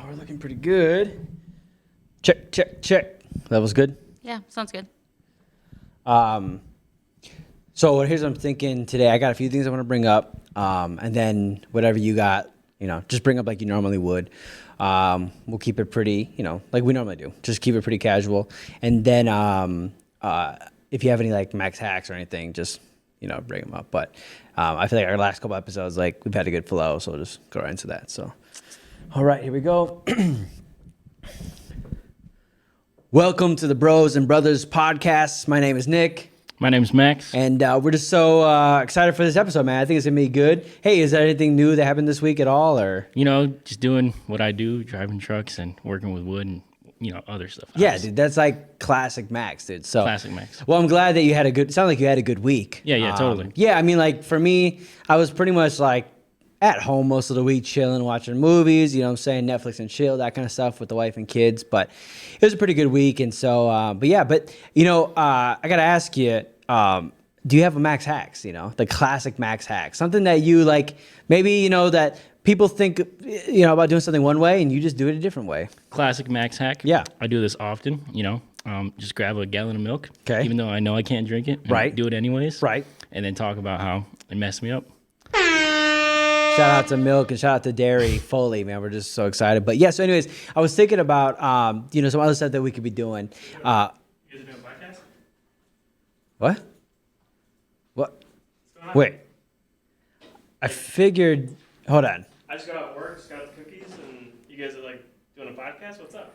we're looking pretty good. Check. That was good. Yeah, sounds good. So here's what I'm thinking today. I got a few things I want to bring up, and then whatever you got, just bring up like you normally would. We'll keep it pretty, like we normally do. Just keep it pretty casual. And then if you have any like max hacks or anything, just bring them up. But I feel like our last couple episodes, like we've had a good flow, so we'll just go right into that. So, all right, here we go. Welcome to the Bros and Brothers podcast. My name is Nick. My name's Max. And we're just so excited for this episode, man. I think it's going to be good. Hey, is there anything new that happened this week at all? Or Just doing what I do, driving trucks and working with wood and, other stuff. Yeah, dude, that's like classic Max, dude. So Classic Max. Well, I'm glad that you had it sounded like you had a good week. Yeah, totally. Yeah, I mean, like for me, I was pretty much like at home most of the week, chilling, watching movies, Netflix and chill, that kind of stuff with the wife and kids. But it was a pretty good week. And so, I got to ask you, do you have a Max hacks, the classic Max hack, something that you like, maybe, that people think, about doing something one way and you just do it a different way? Classic Max hack. Yeah. I do this often, just grab a gallon of milk, okay, even though I know I can't drink it. Right. Do it anyways. Right. And then talk about how it messed me up. Shout out to milk and shout out to dairy Foley, man. We're just so excited. But yeah, so anyways, I was thinking about, some other stuff that we could be doing. You guys are doing a podcast? What? Wait. I figured, hold on. I just got out of work, just got the cookies, and you guys are like doing a podcast? What's up?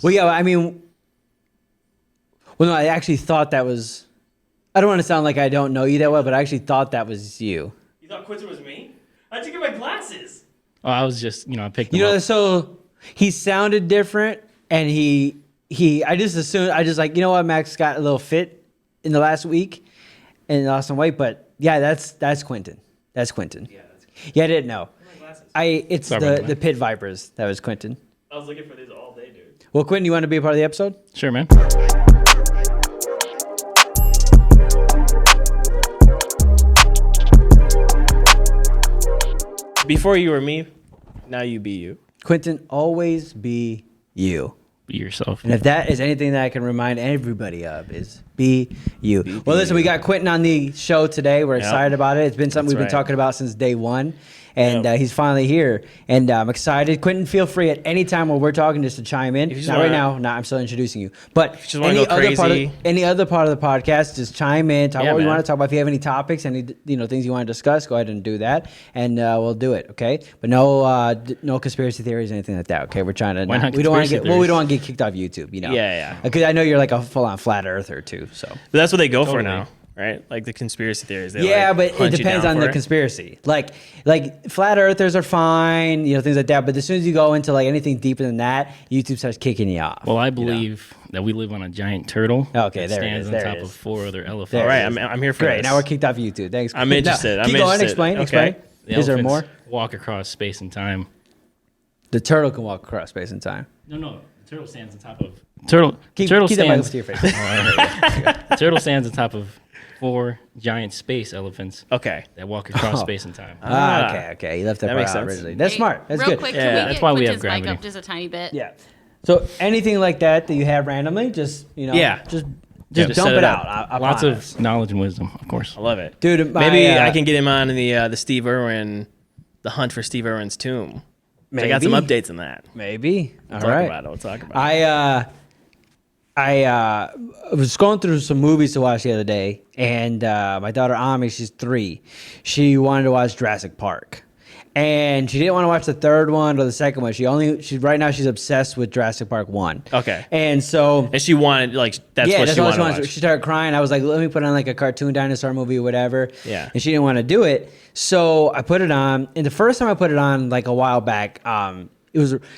Well, yeah, I mean, no, I actually thought that was, I don't want to sound like I don't know you that well, but I actually thought that was you. You thought Quinter was me? I had to get my glasses. Oh, I was just, I picked them up. So he sounded different, and I just assumed, Max got a little fit in the last week and lost some weight, but yeah, that's Quentin. That's Quentin. Yeah, that's Yeah, I didn't know. my glasses. It's Sorry the Pit Vipers. That was Quentin. I was looking for these all day, dude. Well, Quentin, you want to be a part of the episode? Sure, man. Before you were me, now you be you. Quentin, always be you. Be yourself. And if that is anything that I can remind everybody of, is be you. Well, listen, we got Quentin on the show today. We're excited about it. It's been something we've been talking about since day one. And he's finally here. And I'm excited. Quentin, feel free at any time while we're talking just to chime in. Not right now. No, I'm still introducing you. But any other part of the podcast, just chime in. Talk about what you want to talk about. If you have any topics, any things you want to discuss, go ahead and do that. And we'll do it, okay? But no conspiracy theories or anything like that, okay? We're trying to... we don't want to get kicked off YouTube, Yeah. Because I know you're like a full-on flat earther, too, so... But that's what they go for now, right? Like the conspiracy theories. They but it depends on the conspiracy. Like flat earthers are fine, things like that. But as soon as you go into like anything deeper than that, YouTube starts kicking you off. Well, I believe that we live on a giant turtle. Okay, that there it is. stands on top of 4 other elephants. All right, I'm here for Great. this. Now we're kicked off YouTube. Thanks. I'm interested. Keep going. Explain. Okay. The Is there elephants more? walk across space and time. The turtle can walk across space and time. No. The turtle stands on top of... Turtle Keep that stands... to your face. The turtle stands on top of 4 giant space elephants Okay. that walk across space and time. Okay. You left that part makes out sense. originally. That's smart. That's Real good. quick, Yeah, can we that's get why we have Quentin's mic gravity. up just a tiny bit? Yeah. So anything like that you have randomly, just just Just dump set it it out. up. Lots of knowledge and wisdom, of course. I love it. Dude, Maybe I can get him on in the Steve Irwin, the hunt for Steve Irwin's tomb. I got some updates on that. Maybe. We'll talk about it. I was going through some movies to watch the other day, and my daughter Ami, she's 3. She wanted to watch Jurassic Park, and she didn't want to watch the third one or the second one. Right now she's obsessed with Jurassic Park 1. Okay. And so And she wanted that's what she wanted to watch. She started crying. I was like, let me put on like a cartoon dinosaur movie or whatever. Yeah. And she didn't want to do it. So I put it on. And the first time I put it on, like a while back,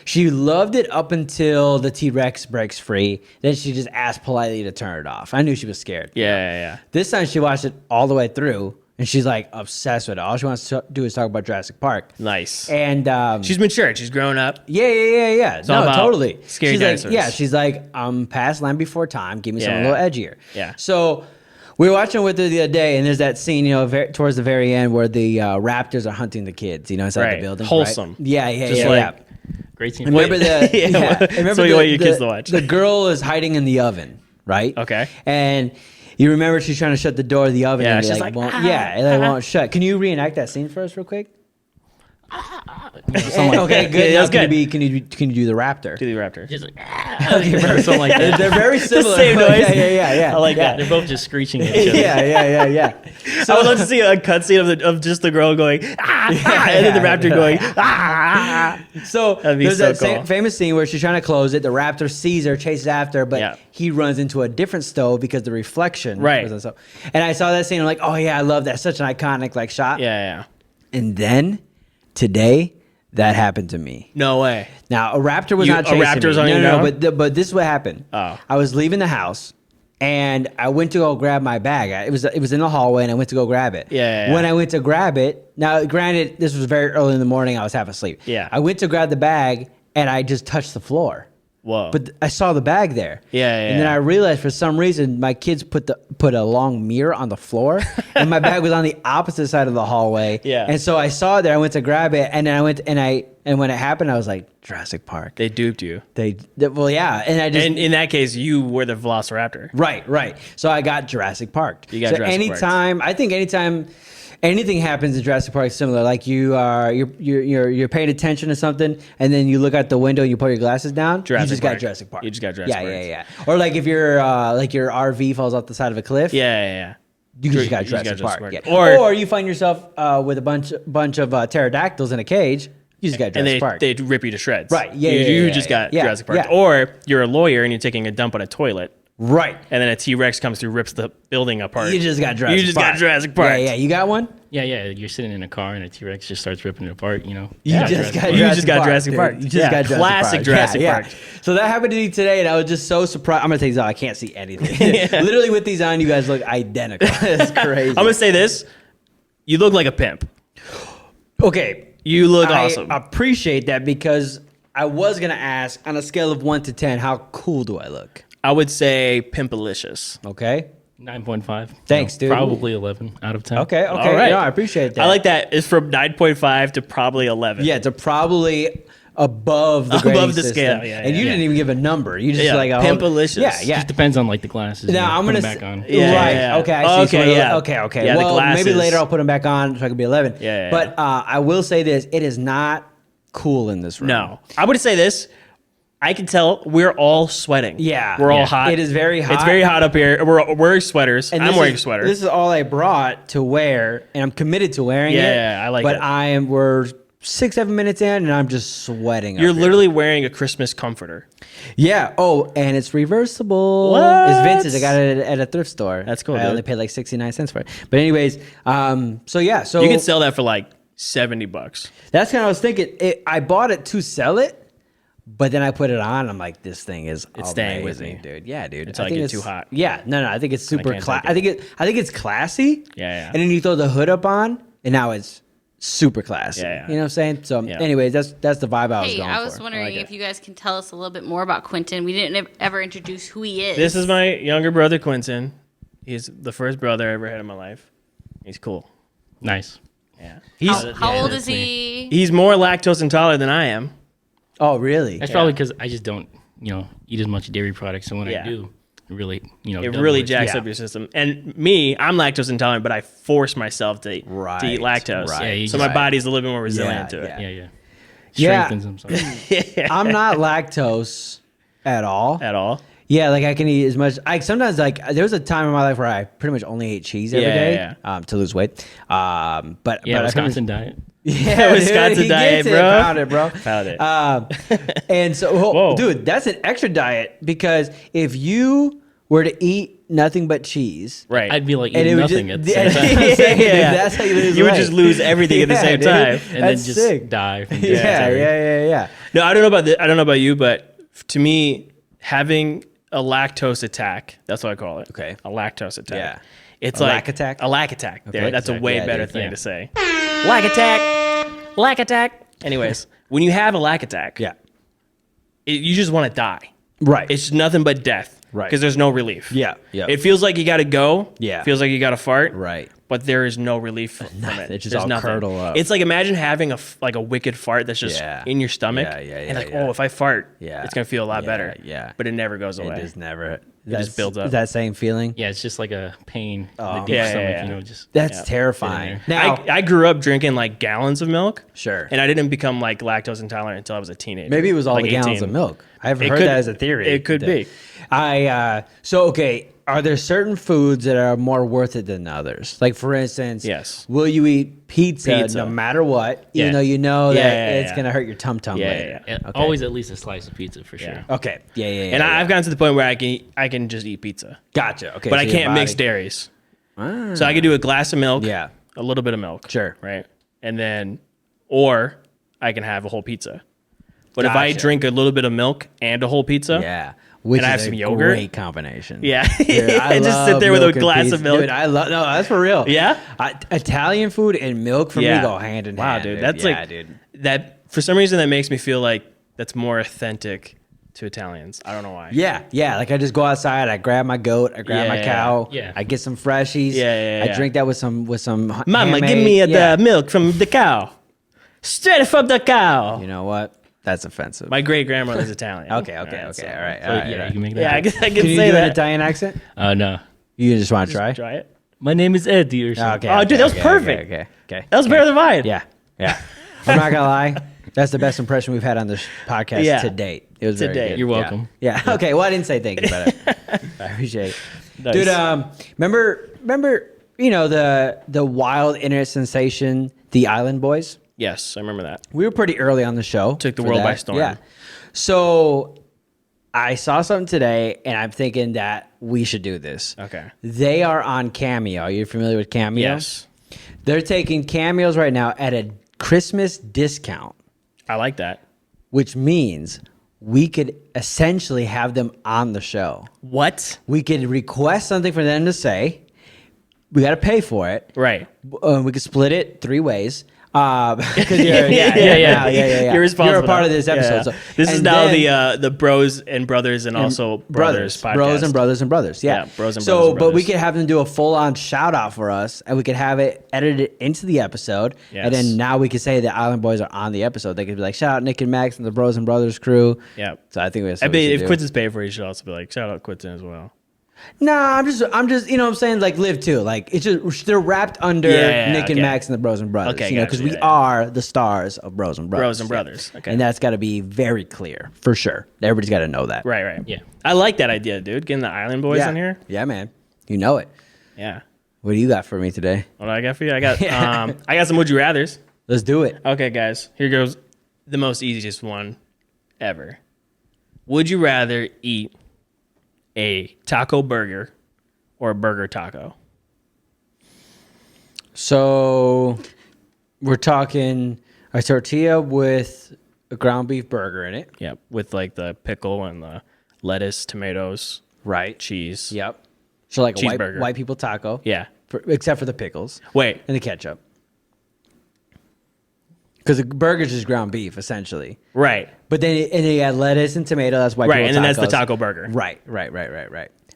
she loved it up until the T-Rex breaks free. Then she just asked politely to turn it off. I knew she was scared. Yeah. This time she watched it all the way through. And she's like obsessed with it. All she wants to do is talk about Jurassic Park. Nice. And she's matured. She's grown up. Yeah. all about Totally. scary she's dinosaurs. like, she's like, I'm past Land Before Time. Give me something a little edgier. Yeah. So we were watching with her the other day, and there's that scene, towards the very end where the raptors are hunting the kids, inside the building. Wholesome. Right? Yeah. Just Great scene. Remember the remember so you want your kids to watch. The girl is hiding in the oven, right? Okay. And you remember she's trying to shut the door of the oven. Yeah, and she's like, like, won't, yeah, it won't shut. Can you reenact that scene for us real quick? Okay, good. Yeah, that's good. Can you do the raptor? Do the raptor. Just like, Okay, something like that. They're very similar. same noise. Yeah. I like that. They're both just screeching at each other. Yeah. So I would love to see a cutscene of just the girl going, and then the raptor going, So That'd be there's so that cool. famous scene where she's trying to close it. The raptor sees her, chases after her, but he runs into a different stove because the reflection. Right. Was on the stove. And I saw that scene. I'm like, oh yeah, I love that. Such an iconic like shot. Yeah. And then today, that happened to me. No way. Now a raptor was not chasing raptor's me. on you No, now? but this is what happened. Oh. I was leaving the house. And I went to go grab my bag. It was in the hallway, and I went to go grab it. Yeah. When I went to grab it, now granted, this was very early in the morning. I was half asleep. Yeah. I went to grab the bag, and I just touched the floor. Whoa. But I saw the bag there. Yeah. And then I realized for some reason my kids put a long mirror on the floor, and my bag was on the opposite side of the hallway. Yeah. And so I saw it there. I went to grab it, and then I went and when it happened, I was like, Jurassic Park. They duped you. Well, yeah. And I just And in that case, you were the Velociraptor. Right. So I got Jurassic Park. You got so Jurassic anytime anything happens in Jurassic Park similar, like you're paying attention to something, and then you look out the window and you put your glasses down. You just got Jurassic Park. You just got Jurassic Park. Yeah. Or like if your RV falls off the side of a cliff. Yeah. You just got You just Jurassic got Park. Jurassic Yeah. Park. Or you find yourself with a bunch of pterodactyls in a cage. You just got Jurassic Park. They rip you to shreds. Right. Yeah. You just got Jurassic Park. Yeah. Or you're a lawyer and you're taking a dump on a toilet. Right. And then a T-Rex comes through, rips the building apart. You just got Jurassic Park. You just got Jurassic Park. Yeah. You got one? Yeah. You're sitting in a car and a T-Rex just starts ripping it apart, you know. You just got Jurassic Park. You just got Jurassic Classic Park. Jurassic Park. So that happened to me today, and I was just so surprised. I'm gonna take these out. I can't see anything. Literally, with these on, you guys look identical. It's crazy. I'm gonna say this: you look like a pimp. Okay, You look awesome. I appreciate that because I was gonna ask on a scale of 1 to 10, how cool do I look? I would say pimpalicious. Okay. 9.5. Thanks, dude. Probably 11 out of 10. Okay. All right. No, I appreciate that. I like that. It's from 9.5 to probably 11. Yeah, to probably above the Above grading the system. scale. Yeah, and you didn't even give a number. You just like pimpalicious. Yeah. Just depends on like the glasses. Now I'm put gonna them back on. Yeah. Okay, I see. Okay, yeah. Okay. Yeah, the well, maybe glasses. later I'll put them back on so I can be 11. Yeah. But I will say this: it is not cool in this room. No, I would say this. I can tell we're all sweating. Yeah. We're all Yeah. hot. It is very hot. It's very hot up here. We're wearing sweaters. And I'm this wearing is- a sweater. This is all I brought to wear, and I'm committed to wearing it. Yeah, I like but it. But we're 6-7 minutes in, and I'm just sweating. You're up here. literally wearing a Christmas comforter. Yeah. Oh, and it's reversible. What? It's vintage. I got it at a thrift store. That's cool, I dude. only paid like 69 cents for it. But anyways, so yeah. So You can sell that for like $70. that's kind of what I was thinking. I bought it to sell it, but then I put it on. I'm like, this thing is staying with amazing, me. dude. Yeah, dude. Until I think get it's too hot. Yeah. No. I think it's super can't classy. take I think it's classy. Yeah. And then you throw the hood up on, and now it's super classy. Yeah. You know what I'm saying? So, Yeah. anyways, that's the vibe I was Hey, going I was for. wondering like if it. you guys can tell us a little bit more about Quentin. We didn't ever introduce who he is. This is my younger brother, Quentin. He's the first brother I ever had in my life. He's cool. Nice. Yeah. How old that's is he? He's more lactose intolerant than I am. Oh, really? That's probably because I just don't, eat as much dairy products. So when Yeah. I do, it really, It double really it. jacks Yeah. up your system. And me, I'm lactose intolerant, but I force myself to eat Right, lactose. right. Yeah, you So just- my body's a little bit more resilient Yeah, to it. Yeah. Yeah. Strengthens them. So. I'm not lactose at all. At all. Yeah, like I can eat as much. I sometimes there was a time in my life where I pretty much only ate cheese every day to lose weight. But Yeah, but Wisconsin diet. Yeah, Wisconsin he diet, gets it. bro. Found it. Found it. And so, Whoa. dude, that's an extra diet because if you were to eat nothing but cheese, Right. I'd be like and it eating would nothing just, at the same time. Yeah. that's how you lose You would weight. just lose everything at the same dude. time. And That's then just sick. die from Yeah. dysentery. No, I don't know about you, but to me, having a lactose attack, that's what I call it. Okay. A lactose attack. Yeah. It's A like lack attack? A lack attack. There, Okay. that's a way Yeah, better dude. thing Yeah. to say. Lack attack. Lack attack. Anyways, when you have a lack attack, Yeah. you just want to die. Right. It's nothing but death. Right. Because there's no relief. Yeah. It feels like you got to go. Yeah. Feels like you got to fart. Right. But there is no relief from it. It just There's all nothing. curdle up. It's like imagine having a wicked fart that's just in your stomach. And oh, if I fart, it's gonna feel a lot better. Yeah. But it never goes away. It just never. It just builds up. That same feeling. Yeah, it's just like a pain in the deep Yeah, stomach, yeah. you know, just That's terrifying. there. Now, I grew up drinking like gallons of milk. Sure. And I didn't become like lactose intolerant until I was a teenager. maybe it was all like the gallons 18. of milk. I've It heard could- that as a theory. it could be. Okay. Are there certain foods that are more worth it than others? Like, for instance, Yes. will you eat pizza no matter what, even Yeah. though you know that Yeah, it's going to hurt your tum-tum Yeah, later? yeah, Yeah, always at least a slice of pizza for sure. Okay. Yeah. And I've gotten to the point where I can just eat pizza. Gotcha. Okay. But so I your can't mix body- dairies. So I could do a glass of milk. Yeah. A little bit of milk. Sure. Right. And then, or I can have a whole pizza. But if I Gotcha. drink a little bit of milk and a whole pizza, Yeah. Which And I is have a some yogurt? great combination. yeah, Dude, I and just sit love there with a milk and glass pizza. of milk. Dude, I love. No, that's for real. Yeah? Italian food and milk for me go hand in wow, hand. dude, that's yeah, like dude. that. For some reason, that makes me feel like that's more authentic to Italians. I don't know why. Yeah. Like I just go outside, I grab my goat, I grab my Yeah, cow, yeah. I get some freshies. Yeah. I drink that with some. Mama, give handmade- me yeah. the milk from the cow, straight from the cow. You know what? That's offensive. My great grandmother's Italian. Okay. All so- right. So, all yeah, right. you can make that. Yeah, I happen. can Can you say do an that. Italian accent? No. You just want to try? Try it. My name is Eddie or something. Okay. Oh, dude, that was perfect. Okay. That was better than mine. Yeah. I'm not gonna lie. That's the best impression we've had on this podcast Yeah. to date. It was To very date. good. You're welcome. Yeah. Okay. Well, I didn't say thank you, but I appreciate it. Nice. Dude, remember, you know, the wild internet sensation, the Island Boys? Yes, I remember that. We were pretty early on the show. Took the for world by that. storm. Yeah. So I saw something today, and I'm thinking that we should do this. Okay. They are on Cameo. You're familiar with Cameo? Yes, They're taking cameos right now at a Christmas discount, I like that. which means we could essentially have them on the show. What? We could request something for them to say. We got to pay for it. Right. We could split it 3 ways. Because Yeah. You're responsible. You're a part of this Yeah. episode. So, This is and now then- the Bros and Brothers and also Brothers podcast. Bros and brothers and brothers. Yeah, Yeah, bros and so, brothers and but we brothers. could have them do a full-on shout-out for us, and we could have it edited into the episode. Yes. And then now we could say the Island Boys are on the episode. They could be like, shout out Nick and Max and the Bros and Brothers crew. Yeah. So I think that's I what we bet should if do. Quinton's paid for it, you should also be like, shout out Quinton as well. Nah, I'm just, you know what I'm saying? Like, live too. Like, it's just, they're wrapped under Yeah, Nick and okay. Max and the Bros and Brothers. Okay, you know, gotcha, because we yeah. are the stars of Bros and Brothers. Bros and Brothers, okay. And that's got to be very clear, for sure. Everybody's got to know that. Right. Yeah. I like that idea, dude. Getting the Island Boys Yeah. on here. Yeah, man. You know it. Yeah. What do you got for me today? What do I got for you? I got I got some Would You Rathers. Let's do it. Okay, guys. Here goes the most easiest one ever. Would you rather eat a taco burger or a burger taco? So we're talking a tortilla with a ground beef burger in it. Yeah, with like the pickle and the lettuce, tomatoes, Right. cheese. Yep. So like a Cheeseburger. white people taco. Yeah. Except for the pickles Wait. and the ketchup. Because the burger's just ground beef, essentially. Right. But then you add lettuce and tomato. That's white Right, people and then that's the tacos. taco burger.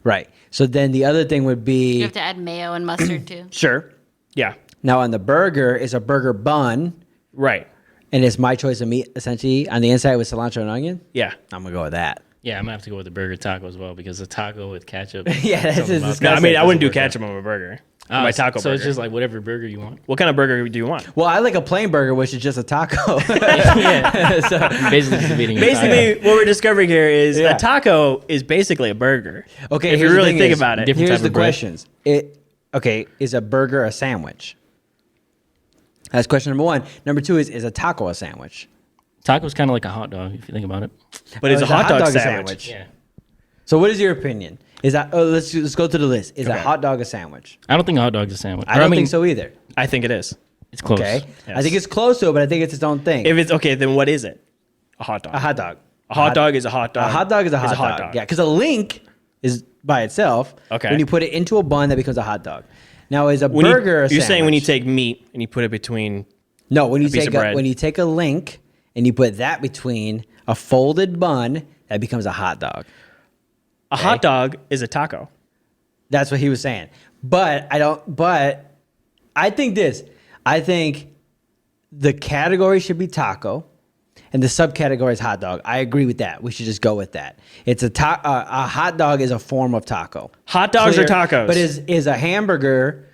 Right. So then the other thing would You be have to add mayo and mustard too. sure. Yeah. Now on the burger is a burger bun, Right. and it's my choice of meat essentially on the inside with cilantro and onion. Yeah. I'm gonna go with that. Yeah, I'm gonna have to go with the burger taco as well because the taco with ketchup. Yeah, that's something just about disgusting. No, I mean, I wouldn't do doesn't work ketchup on my burger. out. My taco so burger. it's just like whatever burger you want. What kind of burger do you want? Well, I like a plain burger, which is just a taco. Basically, just beating a Basically, what we're discovering here is Yeah. a taco is basically a burger. Okay, if you here's the really thing think is, about it. different Here's type the of bread. questions. Is a burger a sandwich? That's question number 1. Number 2 is a taco a sandwich? Taco's kind of like a hot dog if you think about it. But it's Oh, a hot dog sandwich. Yeah. So what is your opinion? Is that let's go to the list. Is a Okay. hot dog a sandwich? I don't think a hot dog's a sandwich. I don't think so either. I think it is. It's close. Okay. Yes. I think it's close to it, but I think it's its own thing. If it's okay, then what is it? A hot dog. a hot dog. A hot dog is a hot dog. A hot dog is a hot dog. Yeah, because a link is by itself. Okay. When you put it into a bun, that becomes a hot dog. Now, is a When you- burger a You're saying when you sandwich? take meat and you put it between. No, when you piece of take bread. when you take a link and you put that between a folded bun, that becomes a hot dog. A hot dog is a taco. That's what he was saying. But I think this. I think the category should be taco and the subcategory is hot dog. I agree with that. We should just go with that. It's a hot dog is a form of taco. Hot dogs are tacos. But is a hamburger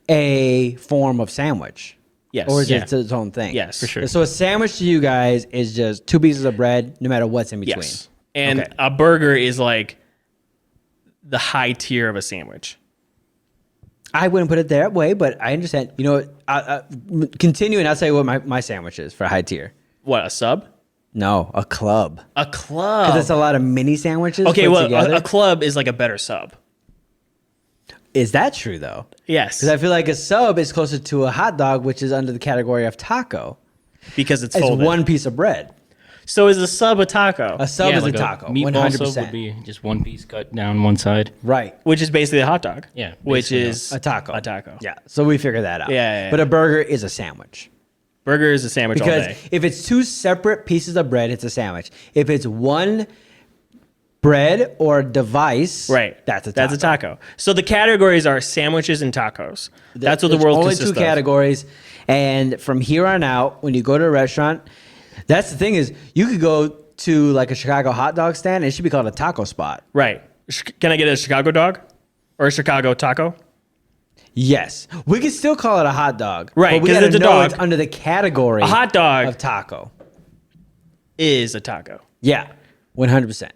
a form of sandwich? Yes. Or is it its own thing? Yes. For sure. So a sandwich to you guys is just 2 pieces of bread, no matter what's in between. Yes. And a burger is like the high tier of a sandwich. I wouldn't put it that way, but I understand. You know, continuing, I'll tell you what my sandwich is for high tier. What, a sub? No, a club. A club. Because it's a lot of mini sandwiches. Okay, put well, together. a club is like a better sub. Is that true, though? Yes. Because I feel like a sub is closer to a hot dog, which is under the category of taco. Because it's It's folded. one piece of bread. So is a sub a taco? A sub is like a taco, meatball sub 100%. would be just one piece cut down one side. Right. Which is basically a hot dog. Yeah, Which basically, is A taco. A taco. Yeah. So we figured that out. Yeah. But a burger is a sandwich. Burger is a sandwich all Because day. if it's 2 separate pieces of bread, it's a sandwich. If it's one bread or device, Right. that's a taco. That's a taco. So the categories are sandwiches and tacos. That's what the There's world only consists 2 of. categories. And from here on out, when you go to a restaurant, that's the thing is you could go to like a Chicago hot dog stand and it should be called a taco spot. Right. Can I get a Chicago dog? Or a Chicago taco? Yes. We could still call it a hot dog. Right, But we 'cause gotta it's a know dog. it's under the category A hot dog of taco. is a taco. Yeah. 100%.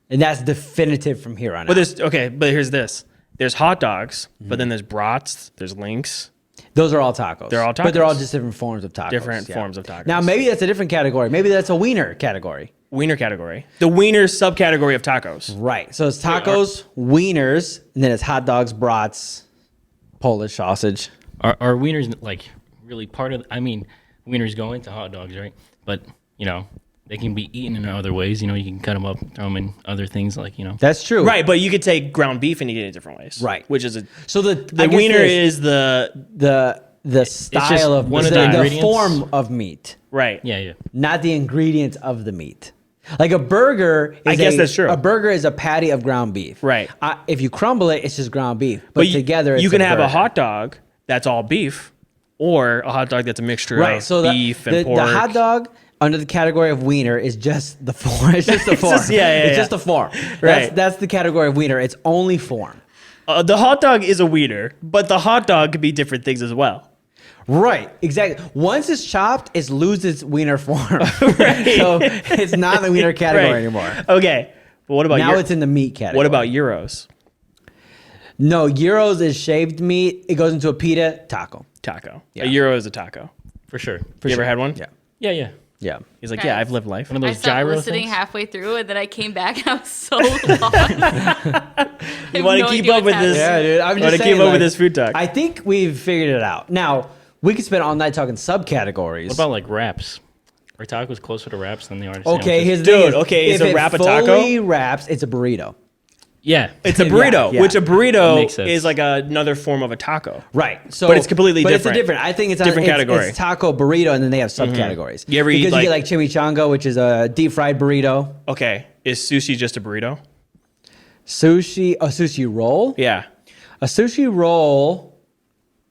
And that's definitive from here on But out. but here's this. There's hot dogs, but then there's brats, there's links. Those are all tacos. They're all But they're all tacos. just different forms of tacos. Different forms of tacos. Now, maybe that's a different category. Maybe that's a wiener category. Wiener category. The wiener subcategory of tacos. Right. So it's tacos, wieners, and then it's hot dogs, brats, Polish sausage. Are wieners like really part of? I mean, wieners go into hot dogs, right? But you know, they can be eaten in other ways. You know, you can cut them up, throw them in other things, like you know. That's true. Right, but you could take ground beef and eat it in different ways. Right. Which is So the I guess wiener this- is the the style of one of the the ingredients. form of meat, right. Yeah. not the ingredients of the meat. Like a burger, I guess that's true. A burger is a patty of ground beef. Right. If you crumble it, it's just ground beef. But together, it's you can a have burger. a hot dog that's all beef, or a hot dog that's a mixture right. of So beef and pork. the hot dog under the category of wiener is just the form. It's just the form. just It's the form. Right. That's the category of wiener. It's only form. The hot dog is a wiener, but the hot dog could be different things as well. Right, exactly. Once it's chopped, it loses its wiener form. So it's not the wiener category Right. anymore. Okay, but what about Now it's in the meat category. what about gyros? No, gyros is shaved meat. It goes into a pita taco. Taco. Yeah. A gyro is a taco. For sure. You ever had one? Yeah, Yeah. yeah. He's like, Okay. yeah, I've lived life. One of I those stopped gyro listening things. halfway through, and then I came back and I was so lost. You want to keep up with this? Yeah, dude. I'm You just want to saying, keep up like, with this food talk? I think we've figured it out. Now, we could spend all night talking subcategories. What about like wraps? Are tacos closer to wraps than they are to okay, sandwiches? here's the Dude, thing is, okay, is if a it wrap a taco? fully wraps, it's a burrito. Yeah. It's a burrito, Yeah. which a burrito Makes sense. is like another form of a taco. Right. So, But it's completely but different. It's different. I think it's Different it's, category. It's taco burrito, and then they have subcategories. You ever eat, because like- you get like chimichanga, which is a deep fried burrito. Okay, is sushi just a burrito? A sushi roll. Yeah. A sushi roll.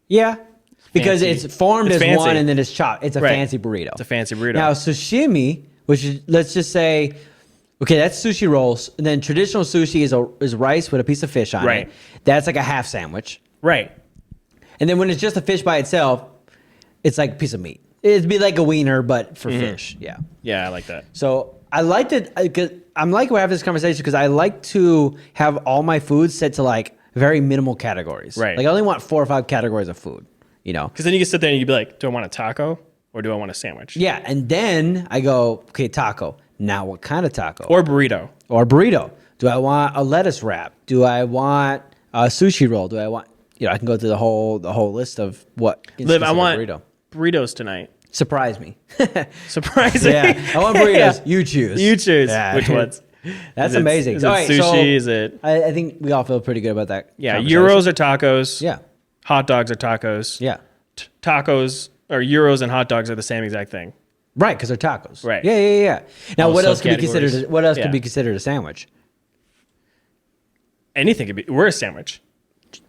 Yeah. Because Fancy. it's formed It's as fancy. one and then it's chopped. It's a Right. fancy burrito. It's a fancy burrito. Now sashimi, which is, let's just say, okay, that's sushi rolls. And then traditional sushi is rice with a piece of fish on Right. it. That's like a half sandwich. Right. And then when it's just a fish by itself, it's like a piece of meat. It'd be like a wiener, but for fish. Yeah. Yeah, I like that. So I like to, I'm like we're having this conversation because I like to have all my foods set to like very minimal categories. Right. Like I only want 4 or 5 categories of food, you know? Because then you can sit there and you'd be like, do I want a taco or do I want a sandwich? Yeah. And then I go, okay, taco. Now what kind of taco? Or burrito. Or burrito. Do I want a lettuce wrap? Do I want a sushi roll? Do I want, you know, I can go through the whole list of what. Liv, I consists of a want burrito. burritos tonight. Surprise me. Surprising. Yeah. I want burritos. Yeah. You choose. You choose. Yeah. Which ones? That's Is it- amazing. Is it All right, sushi? so Is it? I think we all feel pretty good about that. Yeah. conversation. Euros are tacos. Yeah. Hot dogs are tacos. Yeah. Tacos or euros and hot dogs are the same exact thing. Right, because they're tacos. Right. Yeah. Now, All what else could be subcategories. considered? What else Yeah. could be considered a sandwich? Anything could be. We're a sandwich.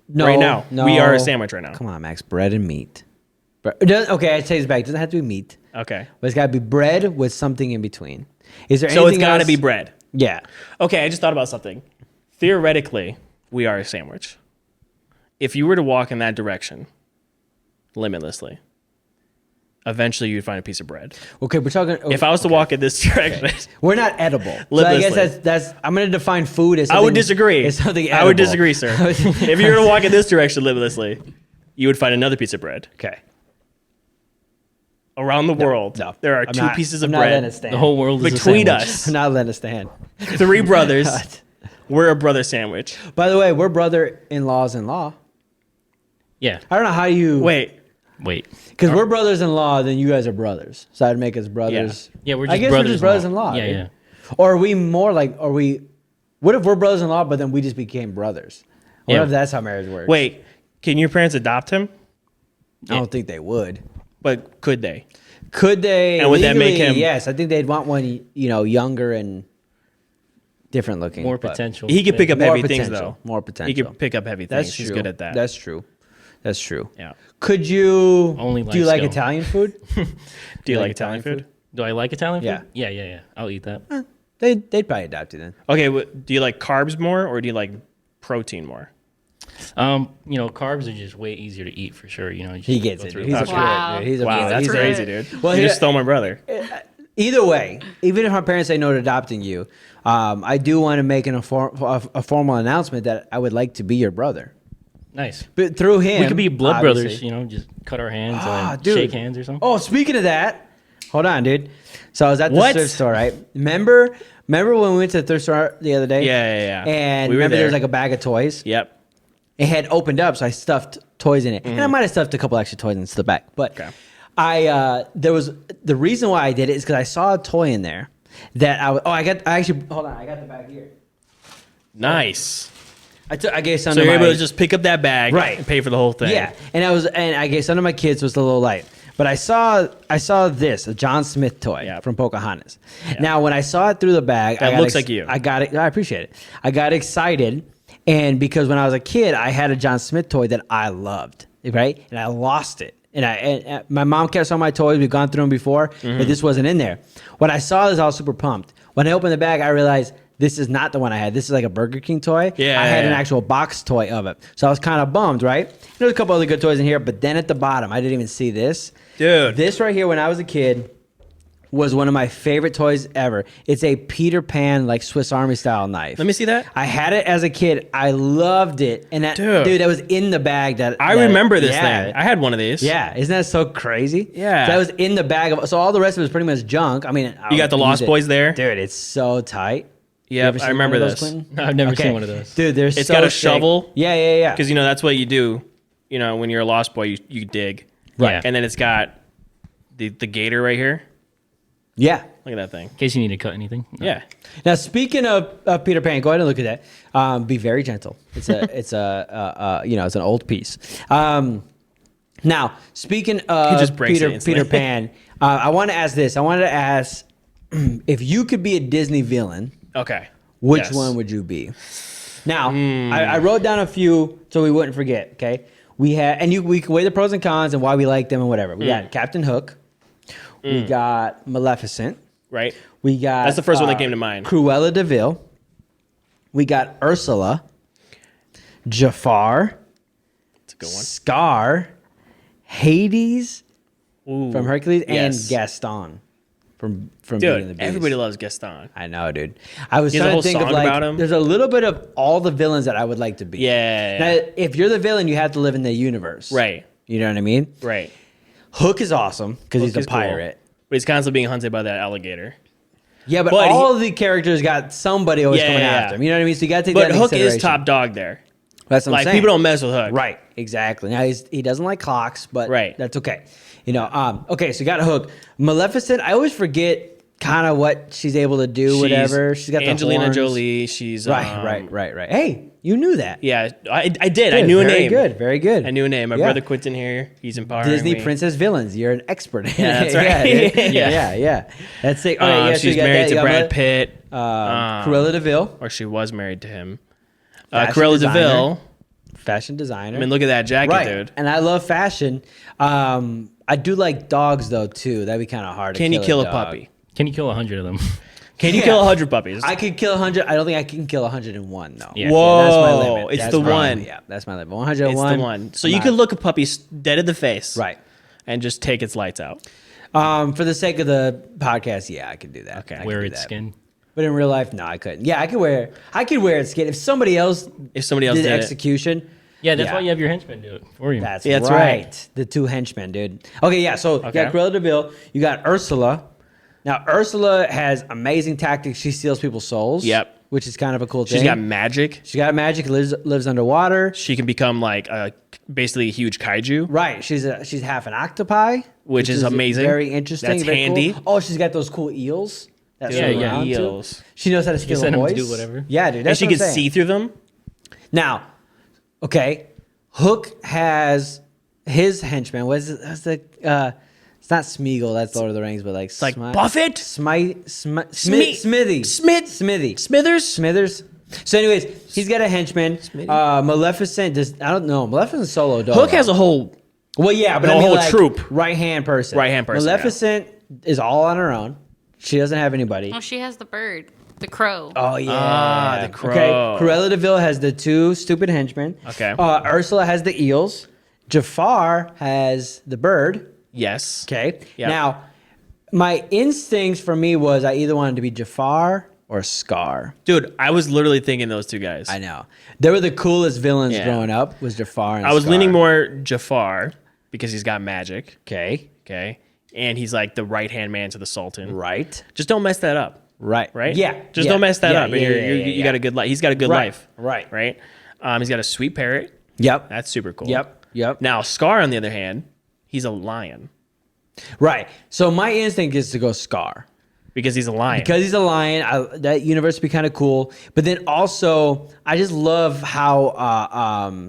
No, Right now. no. We are a sandwich right now. Come on, Max. Bread and meat. Okay, I take this back. It doesn't have to be meat, Okay. but it's got to be bread with something in between. Is there So anything it's got to else? be bread. Yeah. Okay, I just thought about something. Theoretically, we are a sandwich. If you were to walk in that direction, limitlessly, eventually you'd find a piece of bread. Okay, we're talking. If I was to walk in this direction, we're not edible. So I guess Limitlessly. that's. I'm going to define food as. I would something- disagree. As something edible. I would disagree, sir. If you were to walk in this direction limitlessly, you would find another piece of bread. Okay. Around the world, No, there are I'm two not- pieces I'm of not letting it bread stand. The whole world is between a sandwich. us. I'm not letting it stand. 3 brothers. God. We're a brother sandwich. By the way, we're brother-in-laws-in-law. Yeah. I don't know how you Wait, Wait. because we're brothers-in-law, then you guys are brothers. So I'd make us brothers. Yeah, we're I just guess we're just brothers-in-law. brothers-in-law. Yeah, dude. yeah. Or are we more like? Are we? What if we're brothers-in-law, but then we just became brothers? What Yeah. if that's how marriage works? wait. Can your parents adopt him? I don't think they would. But could they? Could they? And would that make legally, him- Yes, I think they'd want one. Younger and different looking. More but potential. He could pick up More heavy things potential. though. More He potential. could pick up heavy That's things. true. He's good at that. That's true. That's true. Yeah. Could you? Only do you life like skill. Italian food? Do you like Italian food? Do I like Italian Yeah. food? Yeah. I'll eat that. They'd probably adopt you then. Okay. Do you like carbs more or do you like protein more? Carbs are just way easier to eat for sure. Just He gets go it. through Dude. He's a Wow. fruit. Dude. He's a Wow, fruit. that's He's a- crazy, dude. Well, you he- just stole my brother. Either way, even if my parents say no to adopting you, I do want to make a formal announcement that I would like to be your brother. Nice. But through him, We could be blood obviously. brothers. Just cut our hands Ah, and dude. shake hands or something. Oh, speaking of that, hold on, dude. So I was at the What? thrift store, right? Remember when we went to the thrift store the other day? Yeah. And We were remember there was there. like a bag of toys? Yep. It had opened up, so I stuffed toys in it, and I might have stuffed a couple extra toys into the back. But Okay. there was the reason why I did it is because I saw a toy in there that hold on, I got the bag here. Nice. I gave some So to you're my able to just pick up that bag Right. and pay for the whole thing. yeah, and I gave some to my kids. Was a little light. But I saw this, a John Smith toy Yeah. from Pocahontas. Now, when I saw it through the bag, That I got looks like you. I got it. I appreciate it. I got excited, and because when I was a kid, I had a John Smith toy that I loved, right? And I lost it. And my mom kept some of my toys. We've gone through them before, Mm-hmm. but this wasn't in there. When I saw this, I was super pumped. When I opened the bag, I realized this is not the one I had. This is like a Burger King toy. Yeah, I had an yeah. actual box toy of it. So I was kind of bummed, right? There's a couple other good toys in here, but then at the bottom, I didn't even see this. Dude. This right here, when I was a kid, was one of my favorite toys ever. It's a Peter Pan, like Swiss Army style knife. Let me see that. I had it as a kid. I loved it. And that, Dude. that was in the bag. I remember this thing. I had one of these. Yeah, isn't that so crazy? Yeah. That was in the bag of. So all the rest of it was pretty much junk. I mean, You got the Lost Boys there? dude. It's so tight. You Yep, ever I seen remember one of those, this. Quentin? No, I've never Okay. seen one of those. Dude, they're It's so got a sick. shovel? Yeah. Because that's what you do. When you're a Lost Boy, you dig. Right. And then it's got the gator right here. Yeah. Look at that thing. In case you need to cut anything. No. Yeah. Now, speaking of Peter Pan, go ahead and look at that. Be very gentle. It's it's an old piece. Now, speaking of just breaks it instantly. Peter Pan, I want to ask this. I wanted to ask if you could be a Disney villain, Okay. which Yes. one would you be? Now, I wrote down a few so we wouldn't forget. Okay, we can weigh the pros and cons and why we like them and whatever. We got Captain Hook. We got Maleficent. Right? We got That's the first one that came to mind. Cruella de Vil. We got Ursula, Jafar, It's a good one. Scar, Hades Ooh. from Hercules, Yes. and Gaston from Beauty and the Dude, Beast. everybody loves Gaston. I know, dude. I was He has a trying whole to think of song like, about him. there's a little bit of all the villains that I would like to be. Yeah. Now, if you're the villain, you have to live in the universe. Right. You know what I mean? Right. Hook is awesome because he's Hook a is cool. pirate. But he's constantly being hunted by that alligator. Yeah, but But all of the characters got somebody always Yeah, coming yeah, after yeah. him. You know what I mean? So you got to take But that into Hook is consideration. top dog there. That's what I'm Like, saying. people don't mess with Hook. Right, exactly. Now he doesn't like clocks, but Right. that's okay. Okay, so you got a Hook. Maleficent, I always forget kind of what she's able to do, whatever. She's got Angelina the horns. Jolie. She's Right. Hey, you knew that. Yeah, I did. I Good, knew a very name. good, very good. I knew a name. My Yeah. brother Quentin here. He's empowering Disney me. princess villains. You're an expert. Yeah, that's right. dude. yeah. That's it. Okay, yeah, so She's you got married that. to You got Brad Pitt, Cruella de Vil. or she was married to him. Cruella DeVille. Fashion designer. I mean, look at that jacket, right. dude. And I love fashion. I do like dogs though too. That'd be kind of hard. Can to you kill a dog. puppy? Can you kill 100 of them? Can you kill 100 puppies? I could kill 100. I don't think I can kill 101 though. Yeah. Whoa, that's my limit. it's That's the my- one. Yeah, that's my limit. 101. It's the one. So you could look a puppy dead in the face, right. and just take its lights out. For the sake of the podcast, yeah, I could do that. Okay. I could Wear do its that. skin. But in real life, no, I couldn't. Yeah, I could wear its skin. If somebody else Did did it. execution, Yeah, that's why you have your henchmen do it for you. that's, That's right. right. The two henchmen, dude. Okay, yeah. So you Okay. got Cruella DeVille. You got Ursula. Now Ursula has amazing tactics. She steals people's souls. Yep. Which is kind of a cool thing. She's got magic. She got magic. Lives underwater. She can become like basically a huge kaiju. Right. She's half an octopi, Which is amazing. Very interesting. That's very handy. Cool. Oh, she's got those cool eels. That Yeah, swim yeah, around, too. eels. She knows how to steal set a 'em to voice. do whatever. Yeah, dude. And That's she what can I'm saying. see through them. Now, okay, Hook has his henchman. What's the? It's not Smeagol. That's Lord of the Rings, but like it's like Buffett? Smithy, Smithers? Smithers. So, anyways, he's got a henchman. Maleficent. I don't know. Maleficent's solo dog. Hook has a whole. Well, yeah, but a I mean, whole like, troop. right-hand person. Right-hand person, Maleficent is all on her own. She doesn't have anybody. Oh, she has the bird, the crow. Oh yeah, the crow. Okay, Cruella DeVille has the two stupid henchmen. Okay. Ursula has the eels. Jafar has the bird. Yes. Okay. Yep. Now, my instincts for me was I either wanted to be Jafar or Scar. Dude, I was literally thinking those two guys. I know they were the coolest villains Yeah. growing up. Was Jafar and I was Scar. leaning more Jafar because he's got magic. Okay. Okay. And he's like the right hand man to the Sultan. Right. Just don't mess that up. Right. Right? Yeah. Just yeah, don't mess that yeah, up. Yeah, You got a good life. He's got a good Right, life. right. Right. He's got a sweet parrot. Yep. That's super cool. Yep. Now Scar, on the other hand, he's a lion Right. So my instinct is to go Scar. because he's a lion. Because he's a lion, that universe would be kind of cool. But then also, I just love how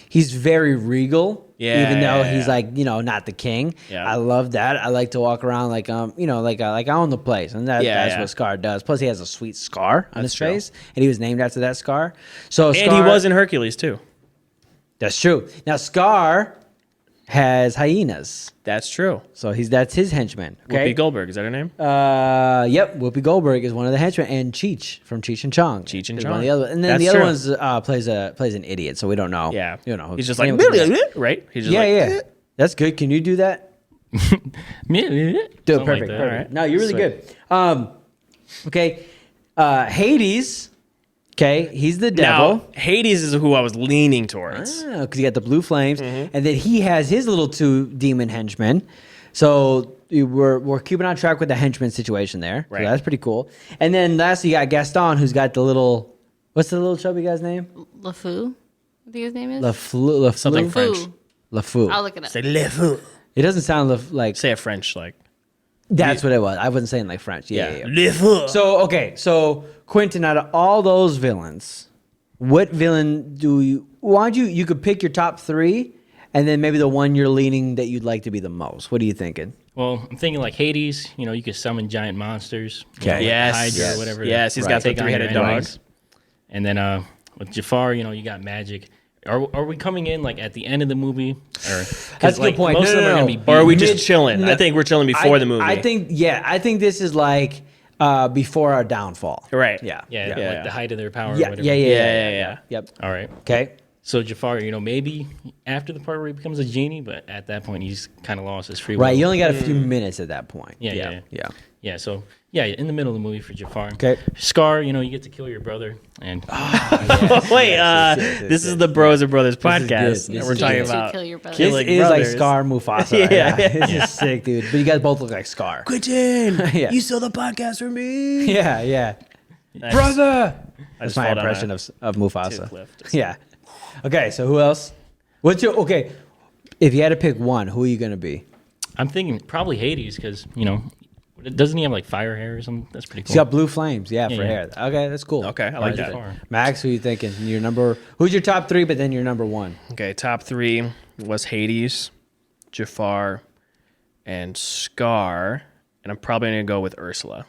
he's very regal. Yeah, Even though yeah, he's yeah. like, not the king. Yeah. I love that. I like to walk around like like I own the place, and that's Yeah. what Scar does. Plus, he has a sweet scar on his true. face, and he was named after that scar. So And Scar, he was in Hercules too. That's true. Now Scar has hyenas, That's true. so that's his henchman. Okay. Whoopi Goldberg, is that her name? Yep, Whoopi Goldberg is one of the henchmen, and Cheech from Cheech and Chong. Cheech and is one of Chong. the other, and then That's the other true. one's plays an idiot, so we don't know. Yeah. you know. He's just like, right? He's just yeah, like, yeah. That's good. Can you do that? Do it Something like perfect. that. perfect. Alright. No, you're really Sweet. good. Okay, Hades. Okay, he's the devil. Now, Hades is who I was leaning towards. Because you got the blue flames, Mm-hmm. and then he has his little two demon henchmen. So we're keeping on track with the henchman situation there. Right. So that's pretty cool. And then lastly, you got Gaston, who's got the little. What's the little chubby guy's name? LeFou, I think his name is. LeFleur. Something French. Fou. LeFou. I'll look it up. Say le fou. It doesn't sound like Say a French like. that's what it was. I wasn't saying like French. Yeah. Le fou. So okay, so Quentin, out of all those villains, what villain do you? Why don't you could pick your top three, and then maybe the one you're leaning that you'd like to be the most. What are you thinking? Well, I'm thinking like Hades. You could summon giant monsters. Okay. Like Yes. Hydra Yes. or whatever. Yes, he's got the take on your three-headed enemies. dog. And then with Jafar, you got magic. Are we coming in like at the end of the movie? Or, That's a good point. Most No, of them no, are no. gonna be Or are we beaten. just chilling? I think we're chilling before the movie. I think this is like before our downfall. Right. Yeah. Yeah, Yeah. like the height of their power. Yeah. Or whatever. Yeah. Yep. All right. Okay. So Jafar, maybe after the part where he becomes a genie, but at that point he's kind of lost his free will. Right. You only got a few minutes at that point. Yeah. Yeah. So in the middle of the movie for Jafar. Okay. Scar, you get to kill your brother, and Wait, this is the Bros and Brothers is podcast. good. And This we're is talking good. about Kill your brother. This killing is like brothers. Scar Mufasa. Yeah. This is sick, dude. But you guys both look like Scar. Quentin, Yeah. you saw the podcast for me. Yeah. Nice. Brother. I That's just my fall down impression a of Mufasa. cliff. Yeah. Okay. So who else? Okay? If you had to pick one, who are you gonna be? I'm thinking probably Hades because doesn't he have like fire hair or something? That's pretty cool. He's got blue flames. Yeah, for yeah. hair. Okay, that's cool. Okay, I like that. Jafar. Max, who you thinking? Who's your top three? But then your number one. Okay, top three was Hades, Jafar, and Scar. And I'm probably going to go with Ursula.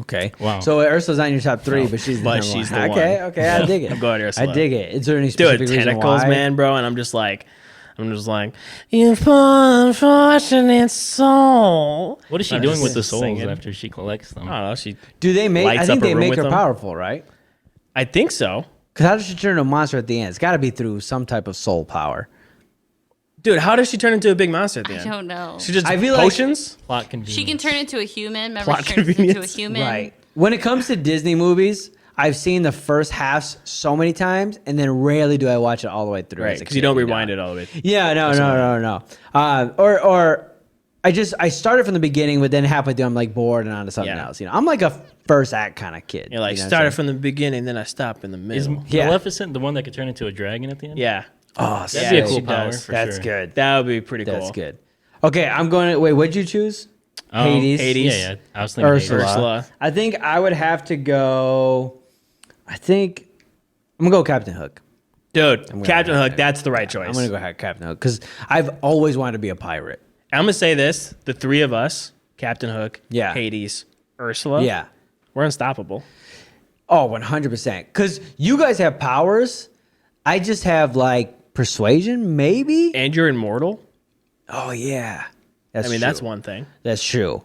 Okay. Wow. So Ursula's not in your top 3, but she's the number she's one. the Okay, one. okay, I dig it. I'm going Ursula. I dig it. Is there any specific Dude, reason tentacles, why? man, bro, and I'm just like, you poor unfortunate soul. What is she I'm doing just with the souls singing. after she collects them? I don't know. She, Do they make? Lights I think up a they room make with her them? powerful, right? I think so, Because how does she turn into a monster at the end? It's got to be through some type of soul power. dude. How does she turn into a big monster at the I end? don't know. She just I feel like- potions. Plot convenience. She can turn into a human. Remember, Plot she turns into a convenience. human. Right. When it comes to Disney movies, I've seen the first halves so many times, and then rarely do I watch it all the way through. Right, because you don't rewind it all the way. Yeah, no. Or I started from the beginning, but then halfway through I'm like bored and on to something Yeah. else. You know, I'm like a first act kind of kid. You're like, you know what I'm started saying? from the beginning, then I stop in the Is middle. Yeah. Maleficent the one that could turn into a dragon at the end? Yeah, Oh, That'd be a she cool power does. for that's sure. good. that would be pretty cool. That's good. Okay, I'm going to wait. What'd you choose? Hades. Hades. Yeah. I was thinking Ursula. Hades. Ursula. I think I would have to go. I think I'm gonna go Captain Hook. Dude, gonna Captain go Hook, that's the right choice. I'm gonna go Captain Hook because I've always wanted to be a pirate. I'm gonna say this: the three of us, Captain Hook, Yeah. Hades, Ursula, Yeah. we're unstoppable. Oh, 100%. Because you guys have powers. I just have like persuasion, maybe. And you're immortal. Oh yeah. That's That's true. one thing. That's true.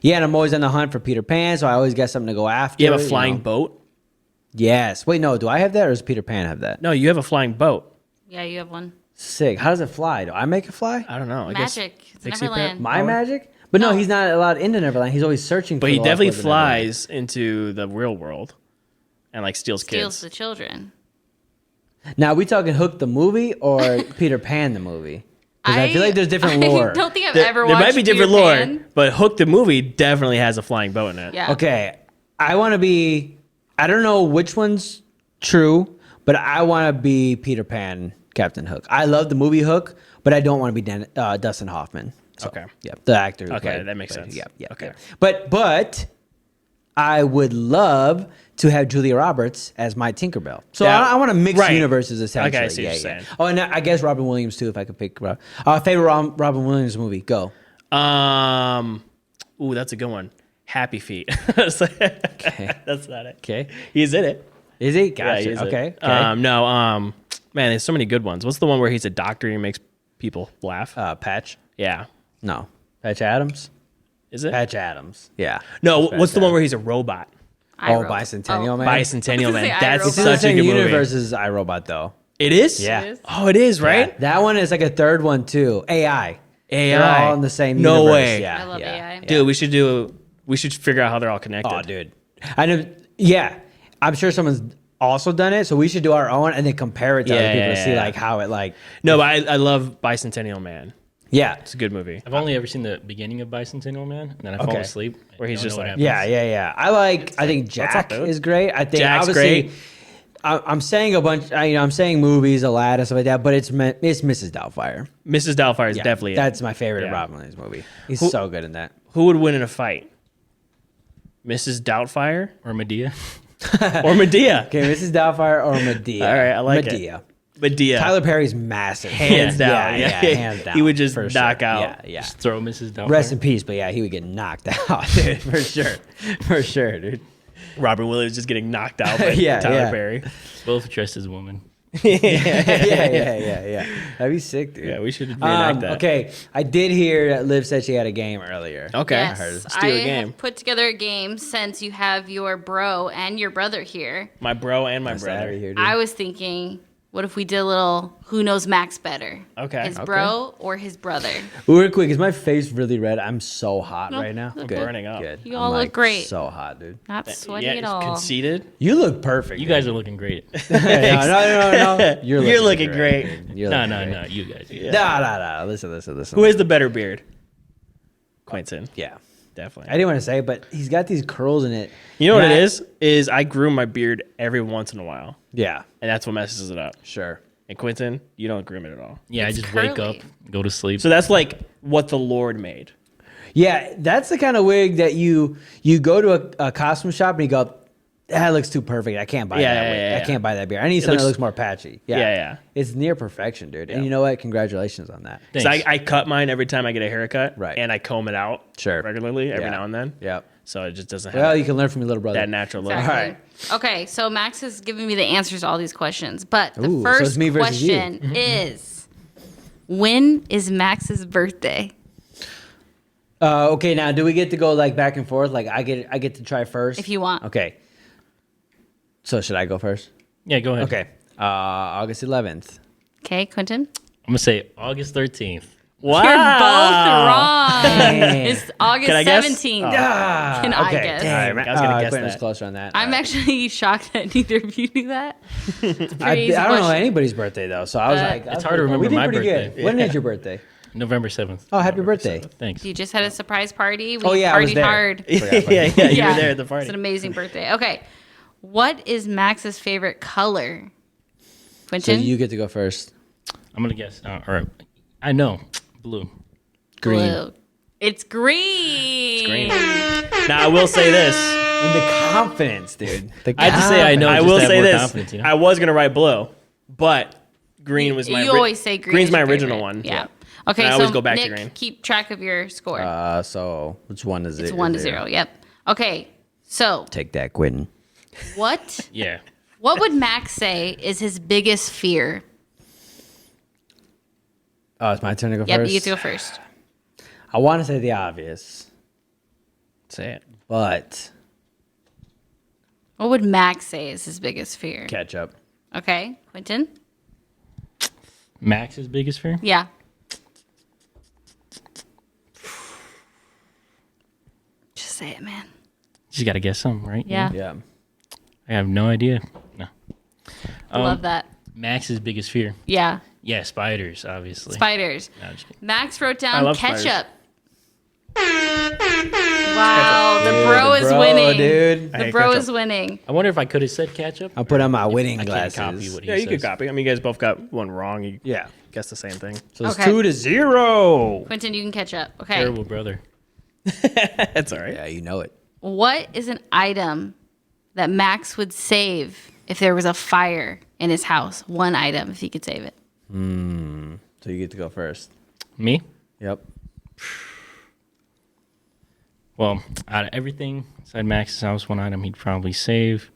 Yeah, and I'm always on the hunt for Peter Pan, so I always got something to go after. You have a flying know. boat. Yes. Wait, no. Do I have that, or does Peter Pan have that? No, you have a flying boat. Yeah, you have one. Sick. How does it fly? Do I make it fly? I don't know. I guess Magic. It's Pixie Neverland. My power? magic? But no, No. he's not allowed into Neverland. He's always searching for But he the lost definitely ones in Neverland. flies into the real world and like steals Steals kids. the children. Now, are we talking Hook the movie or Peter Pan the movie? Because I feel like there's different lore. I don't think I've There, ever there watched might be Peter different lore, Pan. but Hook the movie definitely has a flying boat in it. Yeah. Okay, I want to be. I don't know which one's true, but I want to be Peter Pan, Captain Hook. I love the movie Hook, but I don't want to be Dustin Hoffman. So, Okay. Yeah, the actor. Who Okay, played- that makes played- sense. Yeah, yeah. Okay. Yeah. But I would love to have Julia Roberts as my Tinkerbell. So That- I want to mix right. universes essentially. Okay, I see what yeah, you're yeah. saying. Oh, and I guess Robin Williams too, if I could pick. Favorite Robin Williams movie? Go. Ooh, that's a good one. Happy Feet. That's not it. Okay. He's in it. Is he? Yeah, Gotcha. he's in it. Okay. Man, there's so many good ones. What's the one where he's a doctor and he makes people laugh? Patch. Yeah. No. Patch Adams. Is it? Patch Adams. Yeah. No, Patch what's the one Adams. where he's a robot? Bicentennial Man. Bicentennial I was gonna Man. say That's iRobot. It's in the such a same good universe movie. as iRobot, though. It is? Yeah. It is? Oh, it is, right? Yeah. That one is like a third one too. AI. AI. They're all in the same No universe. way. Yeah. I love yeah, AI. yeah. Dude, we should figure out how they're all connected. Oh, dude. I know. Yeah. I'm sure someone's also done it, so we should do our own and then compare it to other Yeah, people yeah, to see yeah. like how it like. No, but I love Bicentennial Man. Yeah. It's a good movie. I've only ever seen the beginning of Bicentennial Man, and then I fall Okay. asleep. Where he's Don't just know what like- happens. Yeah. I think Jack dude? is great. I think Jack's obviously, great. I'm saying a bunch. I'm saying movies, Aladdin, stuff like that. But it's Mrs. Doubtfire. Mrs. Doubtfire is Yeah, definitely it. that's my favorite Yeah. Robin Williams movie. He's Who- so good in that. Who would win in a fight? Mrs. Doubtfire Or Medea. or Medea? Okay, Mrs. Doubtfire or Medea. All right, I like it. Medea. Medea. Tyler Perry's massive. Hands down. Yeah, Yeah. hands down. He would just for knock sure. out. Yeah. Just throw Mrs. Doubtfire. Rest in peace, but yeah, he would get knocked out, dude, for sure. For sure, dude. Robert Williams just getting knocked out by Yeah, Tyler yeah. Perry. Both dressed as women. yeah. That'd be sick, dude. Yeah, we should reenact that. Okay, I did hear that Liv said she had a game earlier. Okay. Yes, Let's I do a game. have put together a game since you have your bro and your brother here. My bro and my What's that brother. over here, dude? I was thinking, what if we did a little who knows Max better? Okay. His Okay. bro or his brother? Real quick, is my face really red? I'm so hot No, right now. look Good. burning up. Good. You I'm, all look like, great. So hot, dude. Not sweaty Yeah, at all. conceited. You look perfect. You guys are looking great. no. You're looking great. dude. You're No, looking no, great. no. You guys. No. Listen. Who has the better beard? Quentin. Yeah. Definitely. I didn't want to say, but he's got these curls in it. You know what And it I- is I groom my beard every once in a while, Yeah, and that's what messes it up. sure. And Quentin, you don't groom it at all. Yeah, It's I just wake up, curly. go to sleep. So that's like what the Lord made. Yeah, that's the kind of wig that you go to a costume shop and you go, that looks too perfect. I can't buy that. I can't buy that beer. I need something that looks more patchy. Yeah. It's near perfection, dude. And you know what? Congratulations on that. So I cut mine every time I get a haircut. Right. And I comb it out regularly every now and then. Yep. So it just doesn't have Well, you can learn from your little brother. that natural look. Exactly. All right. Okay, so Max has given me the answers to all these questions, but the Ooh, so first it's me versus you. question is, when is Max's birthday? Okay, now do we get to go like back and forth? Like I get to try first If you want. Okay. So should I go first? Yeah, go ahead. Okay. August 11th. Okay, Quentin? I'm gonna say August 13th. Wow. You're both wrong. Dang. It's August Can I guess? 17th. okay. Can I guess? Dang, I was gonna guess Quentin was that. closer on that. I'm actually shocked that neither of you knew that. It's a I pretty easy don't know question. anybody's birthday though, so I was like, It's hard to remember we did my pretty birthday. good. When is your birthday? November 7th. Oh, happy birthday! Thanks. You just had a surprise party. We Oh, yeah, I was partied there. hard. yeah, you were there at the party. It's an amazing birthday. Okay. What is Max's favorite color? So Quentin? you get to go first. I'm gonna guess. Or I know, blue. Green. Blue. It's green. Green. Now I will say this. And the confidence, dude. The I had to say I know. I just will to have say more this. confidence, you know? I was gonna write blue, but green was my. You always say green. Green's is my your original favorite. one. Yeah. Okay, I so always go back to Nick, green. keep track of your score. So which one is it? it's 1-0. Yep. Okay. So Take that, Quentin. what Yeah. what would Max say is his biggest fear? Oh, it's my turn to go Yep, first. you get to go first. I want to say the obvious, Say it. but What would Max say is his biggest fear? ketchup. Okay, Quentin? Max's biggest fear? Yeah. Just say it, man. You gotta guess something, right? Yeah. Yeah. I have no idea. No. I love that. Max's biggest fear? Yeah. Yeah, spiders, obviously. Spiders. No, I'm just kidding. Max wrote I down love ketchup. Wow, the bro is bro, winning. dude. The hate bro ketchup. is winning. I wonder if I could have said ketchup. I'll put on my winning I can't glasses. copy what he Yeah, you could says. copy. I mean, you guys both got one wrong. You Yeah. guessed the same thing. So it's Okay. 2-0. Quentin, you can catch up. Okay. Terrible brother. That's all right. Yeah, you know it. What is an item that Max would save if there was a fire in his house? One item, if he could save it. So you get to go first. Me? Yep. Well, out of everything inside Max's house, one item he'd probably save.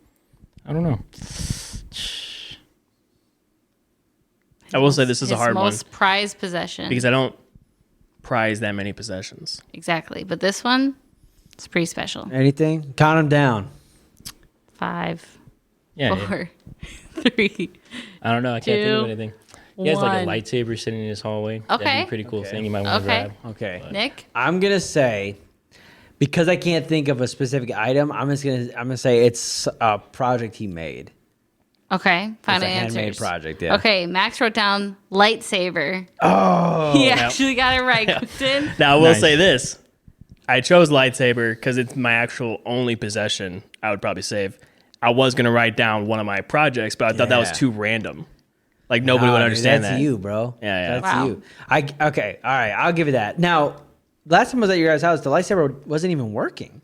I don't know. I will say this is a His hard one most prized possession. because I don't prize that many possessions. Exactly. But this one, it's pretty special. Anything? Count them down. 5, Yeah, 4, 3. I don't know. I can't think of 2, anything. He has like a 1. lightsaber sitting in his hallway. That'd be Okay. a pretty cool Okay. thing you might want to Okay. grab. Okay. Nick? I'm gonna say, because I can't think of a specific item, I'm gonna say it's a project he made. Okay. Final It's a handmade answers. project. Yeah. Okay. Max wrote down lightsaber. Oh. He actually got it right, Quentin. Now, I will Nice. say this. I chose lightsaber because it's my actual only possession I would probably save. I was going to write down one of my projects, but I thought that was Yeah. too random. Like, nobody Nah, would dude, understand that's that. you, bro. Yeah, yeah. That's Wow. you. Okay. All right. I'll give you that. Now, last time I was at your guys' house, the lightsaber wasn't even working.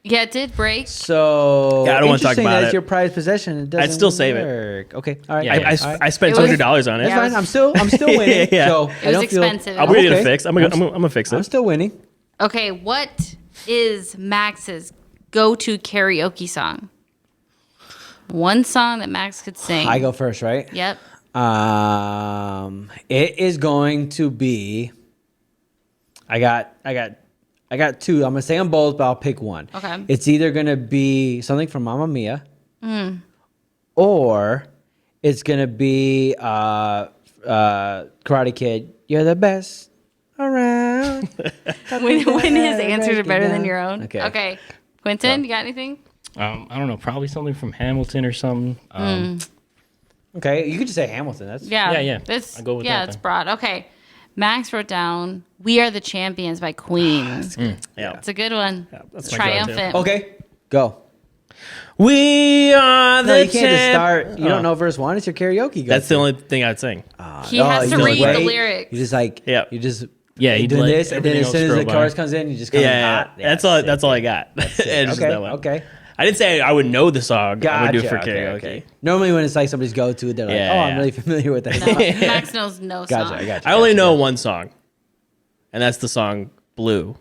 Yeah, it did break. So Yeah, I don't wanna talk interesting about that's it. your prized possession. It doesn't still save it. work. Okay. All right. Yeah, I, yeah. All right. I spent It was- $200 on it. That's Yeah, fine. I'm still winning. Yeah. So It I was don't feel- expensive. I'm going to get Okay. it fixed. I'm gonna fix I'm it. still winning. Okay, what is Max's go-to karaoke song? One song that Max could sing. I go first, right? Yep. It is going to be. I got two. I'm gonna say them both, but I'll pick one. Okay. It's either gonna be something from Mamma Mia, or it's gonna be Karate Kid. You're the best around. when his answers are better than your own. Okay. Okay. Quentin, you got anything? I don't know. Probably something from Hamilton or something. Okay, you could just say Hamilton. That's Yeah. Yeah. It's, I'll go with yeah, that it's then. broad. Okay. Max wrote down "We Are the Champions" by Queen. Yeah. It's a good one. that's It's my go-to. triumphant. okay. Go. We are the No, you can't just champ- start. You Oh. don't know verse one. It's your karaoke. That's the only thing I'd sing. He has to you read just the wait. lyrics. You just like Yeah. You just Yeah, you he'd doing let this, and then everything as else soon as the scroll by. chorus comes in, you just come in Yeah, hot. that's all I got. It's just that Okay. one. Okay. I didn't say I would know the song. Gotcha. I would do it for okay, karaoke. okay. Normally, when it's like somebody's go-to, they're like, Yeah, "Oh, I'm yeah. really familiar with that." No, song. Max knows no Gotcha. song. I got you. I only gotcha, know gotcha. one song, and that's the song "Blue."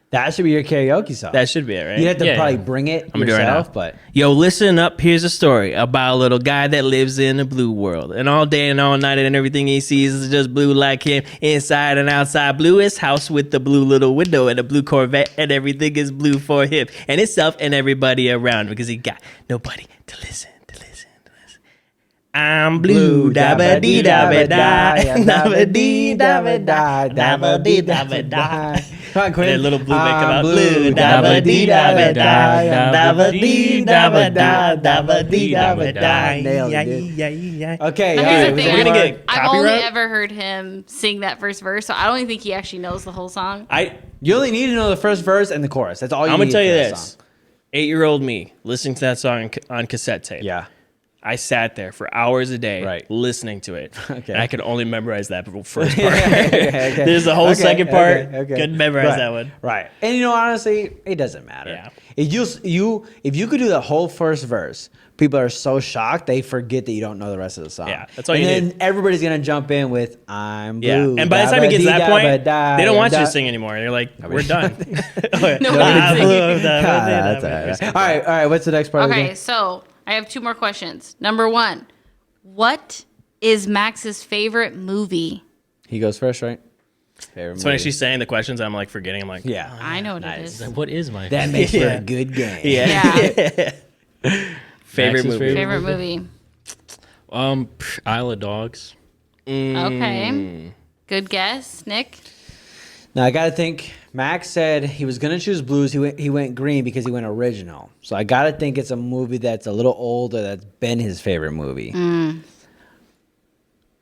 That should be your karaoke song. That should be it, right? You have to Yeah, probably yeah. bring it I'm gonna do it right yourself, now. but Yo, listen up. Here's a story about a little guy that lives in a blue world. And all day and all night and everything he sees is just blue like him. Inside and outside, blue is house with the blue little window and a blue Corvette. And everything is blue for him and himself and everybody around because he got nobody to listen. I'm blue, dabba dee dabba da, dabba dee dabba da, dabba dee dabba da. Come on, Quinn. And then little blue make come I'm out. Blue, dabba dee dabba da, dabba dee dabba da, dabba dee dabba da. Nailed Yeah, it, dude. yeah, yeah. Okay, Now, all here's right, the was thing. there We're gonna more? get I've only copyright? ever heard him sing that first verse, so I don't even think he actually knows the whole song. You only need to know the first verse and the chorus. That's all you I'm need gonna tell you for that this: song. 8-year-old me listening to that song on cassette tape. Yeah. I sat there for hours a day Right. listening to it. Okay. And I could only memorize that first part. Okay. There's the whole Okay, second part. okay. Couldn't memorize Right, that one. Right. And you know, honestly, it doesn't matter. Yeah. If you could do the whole first verse, people are so shocked they forget that you don't know the rest of the song. Yeah, that's all and you then need. everybody's gonna jump in with "I'm Yeah. blue." And by the time it gets to that point, da-ba-dee-da-ba-da, they don't want you to da- sing anymore. They're like, we're done. Nobody's singing. That's all right. All right. What's the next part? of the Okay, game? so I have 2 more questions. Number 1, what is Max's favorite movie? He goes first, right? Favorite So when movie. she's saying the questions, I'm like forgetting. I'm like, Yeah. I know what Nice. it is. What is my That makes for Yeah. a good game. yeah. Yeah, Favorite Max's movie. favorite movie. Isle of Dogs? Okay. Good guess, Nick. Now I gotta think. Max said he was gonna choose blues. He went green because he went original. So I gotta think it's a movie that's a little older. That's been his favorite movie. I'm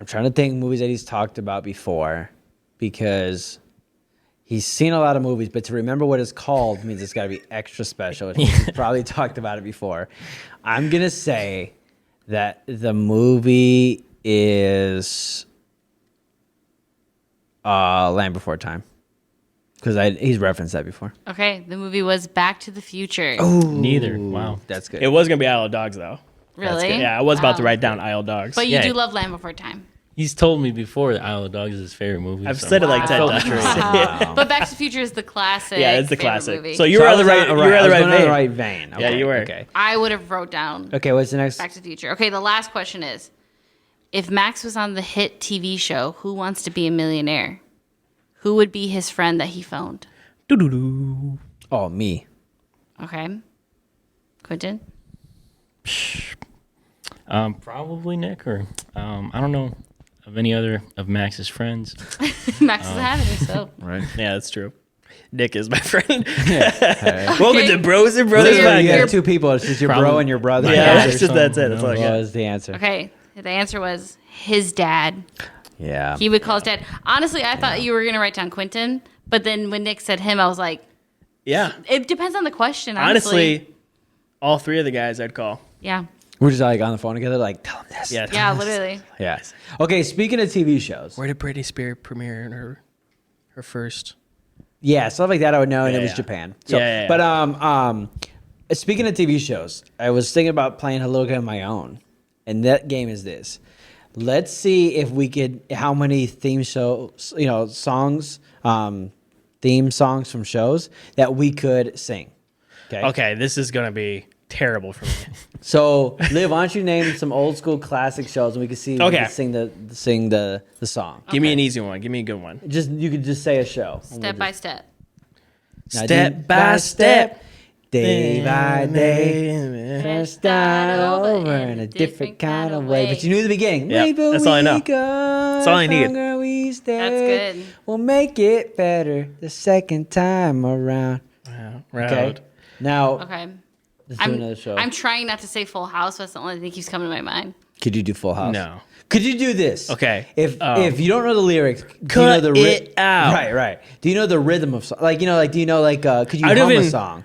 trying to think movies that he's talked about before, because he's seen a lot of movies. But to remember what it's called means it's gotta be extra special. He's probably talked about it before. I'm gonna say that the movie is Land Before Time. Because he's referenced that before. Okay, the movie was Back to the Future. Neither. Wow. That's good. It was going to be Isle of Dogs, though. Really? Yeah, I was about to Wow. write down Isle of Dogs. But you Yeah. do love Land Before Time. He's told me before that Isle of Dogs is his favorite movie. I've so said it like I 10 felt times. betrayed. But Back to the Future is the classic. Yeah, it's the favorite classic. Movie. So you were I on the was right. on- You were on I the was right going on the vein. right vein. Yeah, Okay, you were. Okay. I would have wrote down Okay, what's the next? Back to the Future. Okay, the last question is, if Max was on the hit TV show Who Wants to Be a Millionaire, who would be his friend that he phoned? Doo-doo-doo. Oh, me. Okay. Quentin? Probably Nick, or I don't know of any other of Max's friends. Max is having it, so. Right. Yeah, that's true. Nick is my friend. Okay. Welcome Okay. to Bros and Brothers So Literally, you Podcast. have two people. It's just your bro Probably- and your brother. Yeah, Yeah. that's it. That's it. That's all I What got. was the answer? Okay, the answer was his dad. Yeah. He would call his dad. Honestly, I thought you were going to write down Quentin, but then when Nick said him, I was like, Yeah. it depends on the question, honestly. Honestly, all 3 of the guys I'd call. Yeah. We're just like on the phone together, like, tell him this. Yeah. Yeah, literally. Yeah. Okay, speaking of TV shows. Where did Britney Spears premiere her first? Yeah, stuff like that I would know, and Yeah, it was yeah. Japan. So, Yeah. But speaking of TV shows, I was thinking about playing a little game of my own, and that game is this. Let's see if we could how many theme shows, songs, theme songs from shows that we could sing. Okay, this is going to be terrible for me. So, Liv, why don't you name some old school classic shows, and we can see if we Okay. can sing the song. Give me an easy one. Give me a good one. You could just say a show. Step by step. Now, Step by step. day by day. First start over in a different kind of way. But you knew the beginning. Yep, Maybe that's all I know. That's all I need. We stay. That's good. We'll make it better the second time around. Round. Okay. Now, Okay. let's do another show. I'm trying not to say Full House. That's the only thing that keeps coming to my mind. Could you do Full House? No. Could you do this? Okay. If you don't know the lyrics, do you Cut know the it out. Right. Do you know the rhythm of song? Like, do you know could you I don't hum a even- song?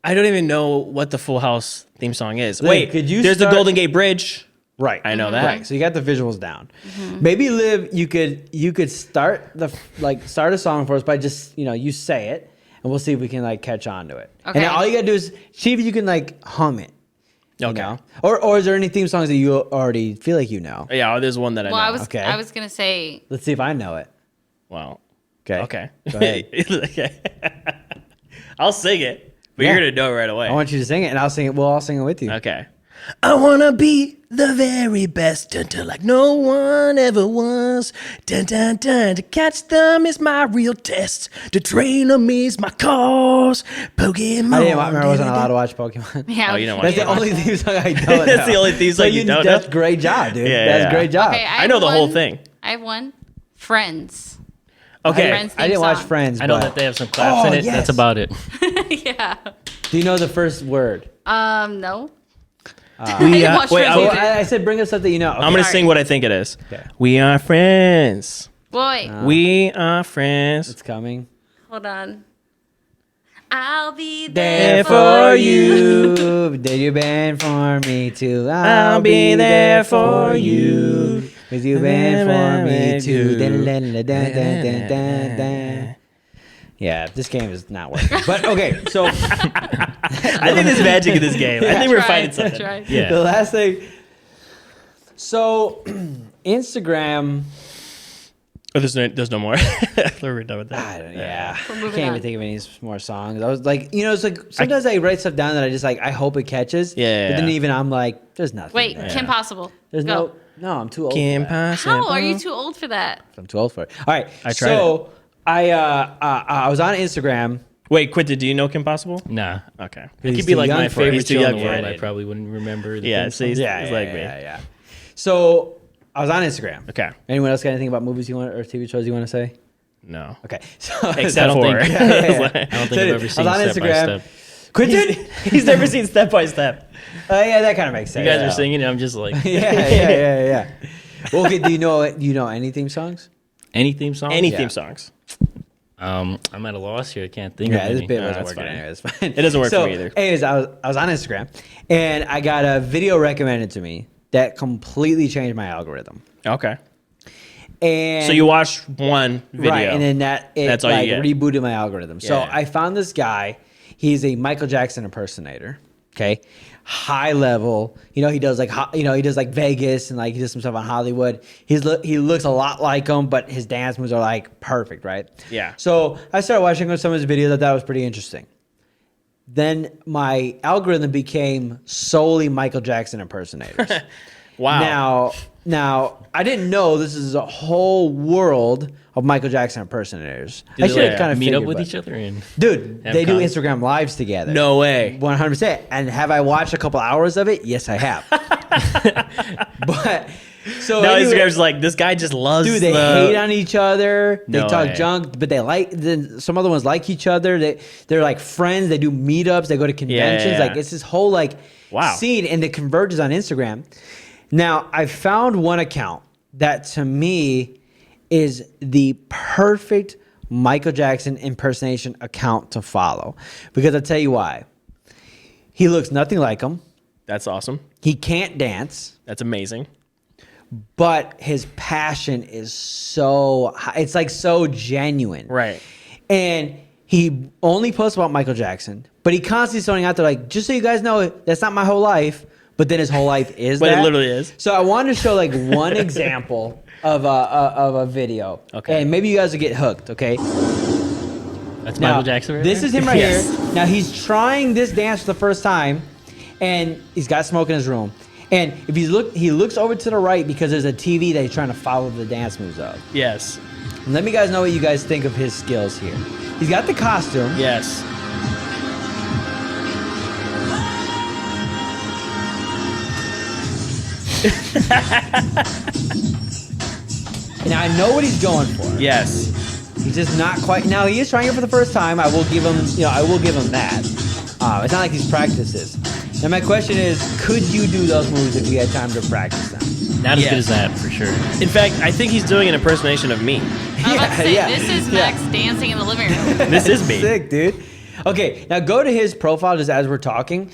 I don't even know what the Full House theme song is. Liv, Wait, could you there's start- the Golden Gate Bridge. Right. I know that. Right. So you got the visuals down. Maybe Liv, you could start a song for us by just, you say it, and we'll see if we can like catch on to it. Okay. And then all you gotta do is see if you can like hum it. You Okay. know? Or is there any theme songs that you already feel like you know? Yeah, there's one that I know. Okay. I was gonna say. Let's see if I know it. Wow. Okay. Okay. Go ahead. Okay. I'll sing it, but you're Yeah. gonna know it right away. I want you to sing it, and I'll sing it. We'll all sing it with you. Okay. I wanna be the very best, dun, dun, like no one ever was. Dun, dun, dun. To catch them is my real test. To train them is my cause. Pokemon. I didn't remember. I wasn't allowed to watch Pokemon. Yeah. Oh, you know what? That's the only theme song I don't know. That's the only theme song you don't know? That's great job, dude. Yeah, That's yeah. great job. Okay, I know the whole thing. I have one. Friends. Okay. Friends I didn't theme watch song. Friends. I know but- that they have some claps in it. yes. That's about it. Yeah. Do you know the first word? No. I We didn't are, watch wait, Friends Oh, either. I said bring us something you know. Okay. I'm gonna Sorry. sing what I think it is. Okay. We are friends. Boy, We are friends. It's coming. hold on. I'll be There there for you. Did you bend for me too? I'll be there for you. Cause you bend for me too. Dun, dun, dun, dun, dun, dun, dun. Yeah, this game is not working. But okay, so I think there's magic in this game. I think we're finding something. That's right. Yeah. the last thing. So Instagram. Oh, there's no more. We're done with that. I don't, yeah, I We're can't moving even on. think of any more songs. I was like, it's like sometimes I write stuff down that I just like I hope it catches. Yeah, But then yeah. even I'm like, there's nothing. Wait, there. Kim Possible. There's Go. no. I'm too old. Kim For that. Possible. How are you too old for that? I'm too old for it. All right. I tried So I was on Instagram. Wait, Quinton, do you know Kim Possible? Nah. Okay. It He's could be too like young my for it. favorite He's too show young in the for world. it. I probably wouldn't remember. The Yeah, theme see, song. it's Yeah, like yeah, me. yeah. So I was on Instagram. Okay. Anyone else got anything about movies you want or TV shows you want to say? No. Okay. So Except I don't for. think- Yeah, yeah, yeah. I don't think I've ever seen I was on Step by Instagram. Step. Quentin? He's never seen Step by Step. Yeah, that kind of makes sense. You guys yeah. are singing, and I'm just like, Yeah. Well, okay, do you know any theme songs? any theme song? Any Yeah. theme songs. I'm at a loss here. I can't think Yeah, of this any. bit No, wasn't that's working fine. anyway. It's fine. It doesn't work so, for me either. Anyways, I was on Instagram and I got a video recommended to me that completely changed my algorithm. Okay. And So you watched one video. right, and then That's all you like get. rebooted my algorithm. So Yeah. I found this guy. He's a Michael Jackson impersonator. Okay, high level. He does like he does like Vegas and like he does some stuff on Hollywood. He looks a lot like him, but his dance moves are like perfect, right? Yeah. So I started watching some of his videos. I thought it was pretty interesting. Then my algorithm became solely Michael Jackson impersonators. Wow. Now I didn't know this is a whole world of Michael Jackson impersonators. Do I they, should have like, kind of meet up figured, with but- each other and Dude, Have they do cons? Instagram lives together. No way. 100%. And have I watched a couple hours of it? Yes, I have. But so Now anyway, Instagram's like, this guy just loves dude, they hate on each other. They No talk way. junk, but they like. Then some other ones like each other. They're like friends. They do meetups. They go to conventions. yeah. Like it's this whole like Wow. scene, and it converges on Instagram. Now I found one account that to me is the perfect Michael Jackson impersonation account to follow, because I'll tell you why. He looks nothing like him. That's awesome. He can't dance. That's amazing. But his passion is so high. It's like so genuine. Right. And he only posts about Michael Jackson, but he constantly throwing out there like, just so you guys know, that's not my whole life. But then his whole life is But it that. literally is. So I wanted to show like one example of a video. Okay. And maybe you guys will get hooked, okay? that's Now, Michael Jackson. Right this there? is him right Yes. here. Now he's trying this dance for the first time, and he's got smoke in his room. And if he looks over to the right because there's a TV that he's trying to follow the dance moves of. Yes. And let me guys know what you guys think of his skills here. He's got the costume. Yes. And I know what he's going for. Yes. He's just not quite. Now he is trying it for the first time. I will give him, that. It's not like he's practiced this. Now my question is, could you do those moves if you had time to practice them? Not as Yeah. good as that for sure. In fact, I think he's doing an impersonation of me. I was about to say, this is Max dancing in the living room. This is me. Sick, dude. Okay, now go to his profile just as we're talking.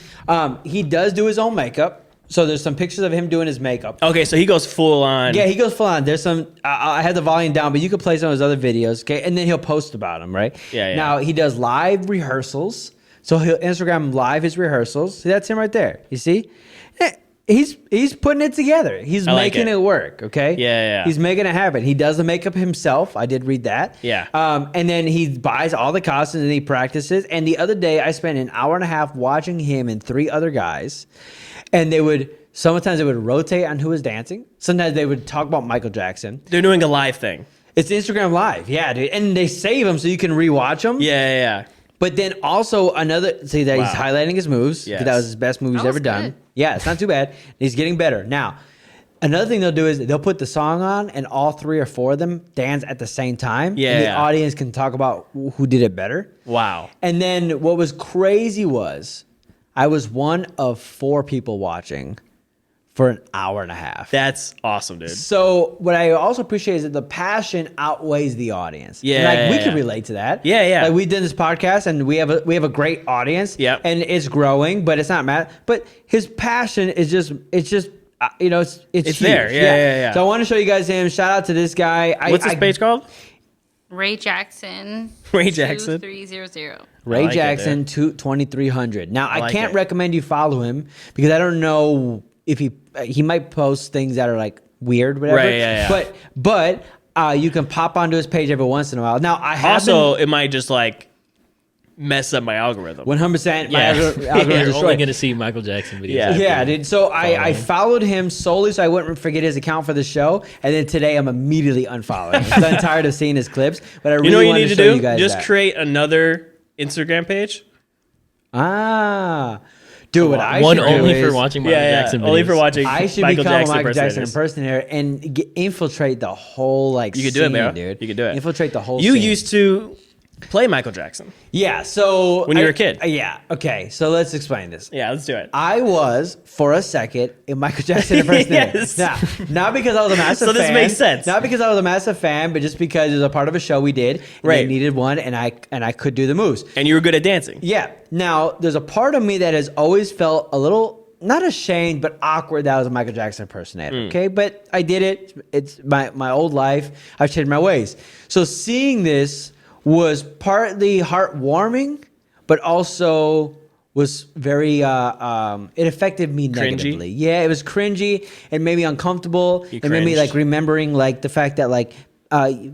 He does do his own makeup. So there's some pictures of him doing his makeup. Okay, so he goes full on. Yeah, he goes full on. There's some. I had the volume down, but you could play some of his other videos. Okay, and then he'll post about them. Right. Yeah. Now he does live rehearsals. So he'll Instagram live his rehearsals. See, that's him right there. You see? He's putting it together. He's making it work. Okay. Yeah. He's making it happen. He does the makeup himself. I did read that. Yeah. And then he buys all the costumes and he practices. And the other day I spent an hour and a half watching him and 3 other guys, and sometimes they would rotate on who was dancing. Sometimes they would talk about Michael Jackson. They're doing a live thing. It's Instagram Live. Yeah, dude. And they save them so you can rewatch them. Yeah. But then also he's highlighting his moves. Yes. That was his best move he's ever done. Good. Yeah, it's not too bad. He's getting better. Now, another thing they'll do is they'll put the song on and all 3 or 4 of them dance at the same time. Yeah. And the audience can talk about who did it better. Wow. And then what was crazy was I was one of 4 people watching for an hour and a half. That's awesome, dude. So what I also appreciate is that the passion outweighs the audience. Yeah, And we can relate to that. Yeah. Like we did this podcast and we have a great audience. Yep. And it's growing, but it's not mad. But his passion is just it's huge. there. Yeah. So I want to show you guys him. Shout out to this guy. What's his page called? Ray Jackson. Ray Jackson. 2300. Ray like it, Jackson 2300. Now I like can't it. recommend you follow him because I don't know if he might post things that are like weird, whatever. Right, yeah. But you can pop onto his page every once in a while. Now I have Also, it might just like mess up my algorithm. 100%. My Yeah. algorithm You're only destroyed. going to see Michael Jackson videos. Yeah. Yeah, dude. So I followed him solely so I wouldn't forget his account for the show, and then today I'm immediately unfollowing him. I'm tired of seeing his clips, but I really You know what you wanted need to to show do? you guys Just that. create another Instagram page. Dude, what I One should do only is, for watching Michael Jackson videos. Only for watching I should Michael become Jackson a Michael Jackson impersonators. impersonator and infiltrate the whole like You could scene, do it, bro. dude. You could do it. Infiltrate the whole You scene. used to play Michael Jackson. Yeah, so When you were a kid. Yeah, okay. So let's explain this. Yeah, let's do it. I was, for a second, a Michael Jackson impersonator. Yes. Now, not because I was a massive So fan. this makes sense. Not because I was a massive fan, but just because it was a part of a show we did. And Right. They needed one, and I could do the moves. And you were good at dancing. Yeah. Now, there's a part of me that has always felt a little, not ashamed, but awkward that I was a Michael Jackson impersonator. Okay. But I did it. It's my old life. I've changed my ways. So seeing this was partly heartwarming, but also was very, it affected me negatively. Yeah. It was cringy and made me uncomfortable. It made me cringed. like remembering like the fact that like,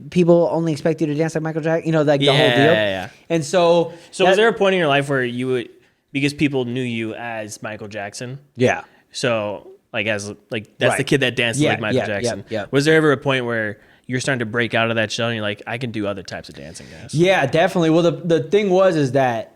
people only expect you to dance like Michael Jackson, like the whole deal. Yeah. And so, Was there a point in your life where you would, because people knew you as Michael Jackson, yeah. so that's Right. the kid that dances Yeah, like Michael yeah, Jackson. yeah. Was there ever a point where you're starting to break out of that shell and you're like, I can do other types of dancing, guys? Yeah, definitely. Well, the thing is that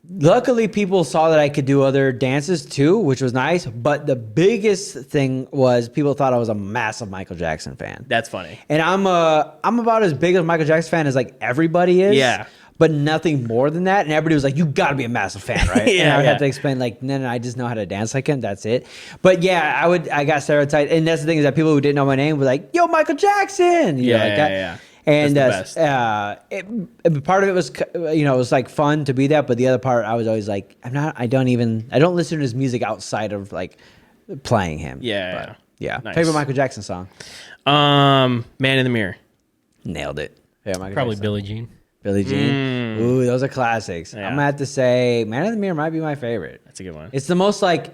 luckily people saw that I could do other dances too, which was nice. But the biggest thing was people thought I was a massive Michael Jackson fan. That's funny. And I'm about as big of a Michael Jackson fan as like everybody is. Yeah. But nothing more than that. And everybody was like, you got to be a massive fan, right? Yeah, And I would yeah. have to explain like, no, I just know how to dance like him. That's it. But yeah, I got stereotyped. And that's the thing is that people who didn't know my name were like, yo, Michael Jackson. You know, like that. Yeah. And That's the part of it was, it was like fun to be that. But the other part, I was always like, I don't listen to his music outside of like playing him. Yeah. But, yeah. Nice. Favorite Michael Jackson song? Man in the Mirror. Nailed it. Yeah, Michael Probably Jackson. Billie Jean. Billie Jean. Ooh, those are classics. Yeah. I'm gonna have to say, Man in the Mirror might be my favorite. That's a good one. It's the most like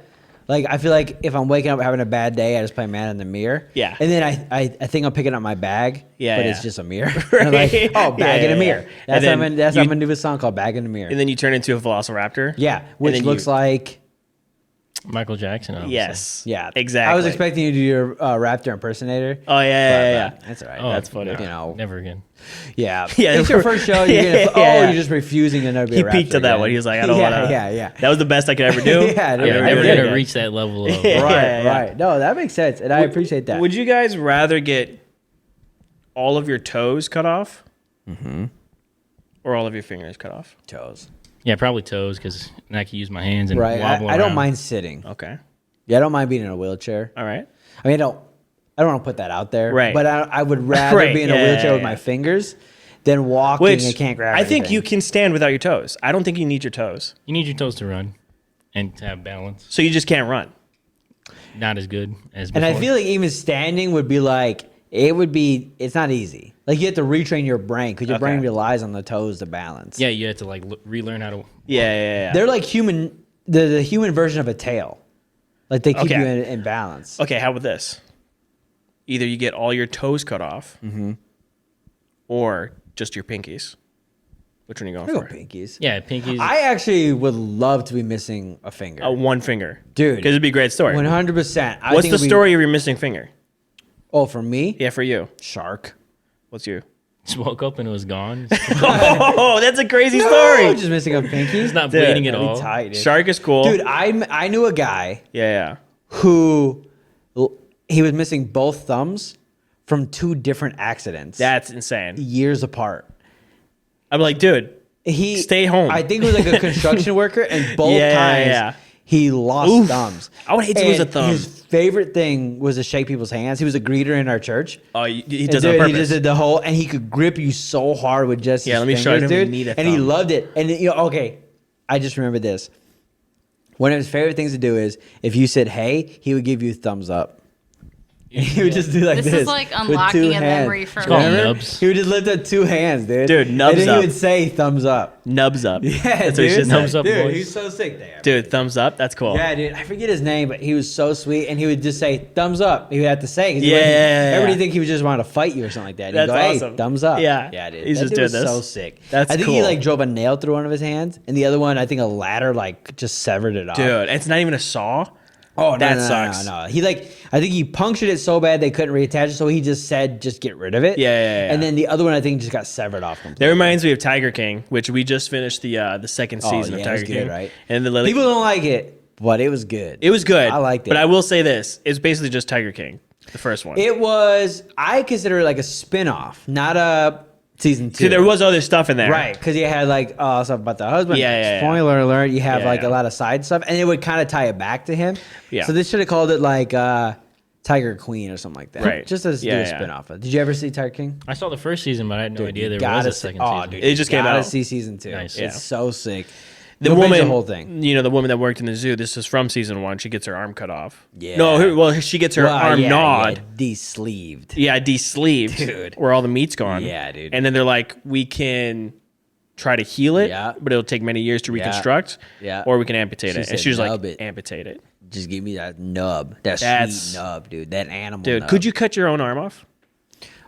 I feel like if I'm waking up having a bad day, I just play Man in the Mirror. Yeah. And then I think I'm picking up my bag. Yeah, But yeah. it's just a mirror. And I'm like, oh, bag in a mirror. And That's then how I'm gonna do a song called Bag in the Mirror. And then you turn into a velociraptor. Yeah, which then looks like Michael Jackson. obviously. Yes. yeah, Exactly. I was expecting you to do your Raptor impersonator. Oh yeah. That's all right. Oh, That's funny. no, You know. Never again. Yeah, Yeah, it's your first show. You're yeah. you're just refusing to never be He a Raptor peaked at that again. one. He was like, I don't yeah, want to. Yeah. That was the best I could ever do. Yeah, Yeah, never never again. gonna reach that level of. Yeah. Right. No, that makes sense, and I appreciate that. Would you guys rather get all of your toes cut off, or all of your fingers cut off? toes? Yeah, probably toes because I can use my hands and Right. wobble I don't around. mind sitting. Okay. Yeah, I don't mind being in a wheelchair. All right. I mean, I don't want to put that out there. Right. But I would rather Right, be in a yeah, wheelchair with yeah. my fingers than walking Which and can't grab I think anything. you can stand without your toes. I don't think you need your toes, You need your toes to run and to have balance. so you just can't run. not as good as before. And I feel like even standing would be like, it's not easy. Like you have to retrain your brain because your brain relies on the toes to balance. Yeah, you have to like relearn how to. Yeah. They're like human, the human version of a tail. Like they keep you in balance. Okay, how about this? Either you get all your toes cut off, or just your pinkies. Which one are you going I go for? pinkies. Yeah, pinkies. I actually would love to be missing a finger. One finger. Dude. Because it'd be a great story. 100%. What's the story of your missing finger? Oh, for me? Yeah, for you. Shark. What's you? just woke up and it was gone. Oh, that's a crazy story. Just missing a pinky. It's not bleeding at That'd be all. tight, dude. Shark is cool. Dude, I knew a guy Yeah. who he was missing both thumbs from 2 different accidents. That's insane. Years apart. I'm like, dude, He stay home. I think it was like a construction worker, and both times he lost thumbs. I would hate to lose a And thumb. His favorite thing was to shake people's hands. He was a greeter in our church. Oh, he And does it on dude, purpose. He just did the whole, and he could grip you so hard with just his let me fingers, show you. I don't dude. even need a and he thumb. loved it. And okay, I just remembered this. One of his favorite things to do is if you said hey, he would give you a thumbs up. And he would just do like this. This is like with unlocking 2 a hands. memory for called me. nubs. He would just lift up 2 hands, dude. Dude, nubs and then up. he would say thumbs up. Nubs up. Yeah, That's what dude. he should say. Thumbs up, dude, boys. he's so sick there. Dude, thumbs up. That's cool. Yeah, dude. I forget his name, but he was so sweet, and he would just say thumbs up. He would have to say, 'cause he Yeah, wouldn't- yeah. Everybody think he would just want to fight you or something like that. And he'd That's go, hey, awesome. thumbs up. Yeah. yeah, dude. He's That just dude doing was this. so sick. That's I think he cool. like drove a nail through one of his hands, and the other one, I think a ladder like just severed it off. Dude, it's not even a saw. Oh, no, that no, sucks. No. He I think he punctured it so bad they couldn't reattach it, so he just said, just get rid of it. Yeah. And then the other one, I think, just got severed off completely. That reminds me of Tiger King, which we just finished the second season of it Tiger was good, King. right? And the People don't like it, but it was good. it was good. I liked it. But I will say this: it's basically just Tiger King, the first one. It was, I consider it like a spin-off, not a season 2. See, there was other stuff in there, Right, because you had like stuff about the husband. Yeah. Spoiler alert, you have Yeah, like yeah. a lot of side stuff, and it would kind of tie it back to him. Yeah. So they should have called it like Tiger Queen or something like that. Right. Just as do a Yeah. spin-off. Did you ever see Tiger King? I saw the first season, but I had no idea there Gotta was a see- second oh, season. dude, It just came gotta out. see season 2. Nice. It's Yeah. so sick. The Go binge woman, the whole thing. the woman that worked in the zoo. This is from season 1. She gets her arm cut off. Yeah. No, she gets her arm gnawed. de-sleeved. Yeah, de-sleeved, Dude. where all the meat's gone. Yeah, dude. And then they're like, we can try to heal it, Yeah. but it'll take many years to reconstruct. Yeah. Or we can amputate She it. And said she was like, nub it. amputate it. Just give me that nub, that That's- sweet nub, dude. That animal. Dude, nub. could you cut your own arm off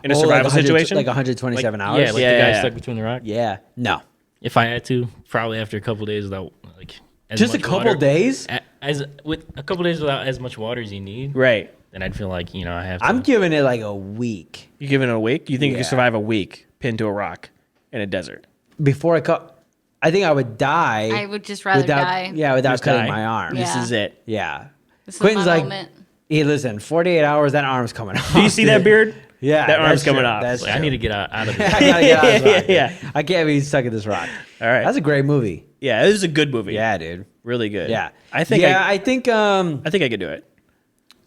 in a Oh, survival like 100 situation? Like 127 hours. Yeah, like Yeah, the guy yeah. stuck between the rock. Yeah. No. If I had to, probably after a couple days without like as Just a much couple water- days? As with a couple days without as much water as you need, Right. then I'd feel like I have to. I'm giving it like a week You give it a week? You think you Yeah. can survive a week pinned to a rock in a desert? before I cut. I think I would die. I would just rather without, die. Yeah, without Just cutting die. my arm. Yeah. This is it. Yeah. This is Quentin's my like, moment. hey, listen, 48 hours, that arm's coming off. Do you see that dude. beard? Yeah. That arm's that's coming true. off. That's Like, I true. need to get out of I this. gotta get out of this rock, dude. Yeah. I can't be stuck in this rock. All right. That's a great movie. Yeah, this is a good movie. Yeah, dude. Really good. Yeah. I think I think I think I could do it.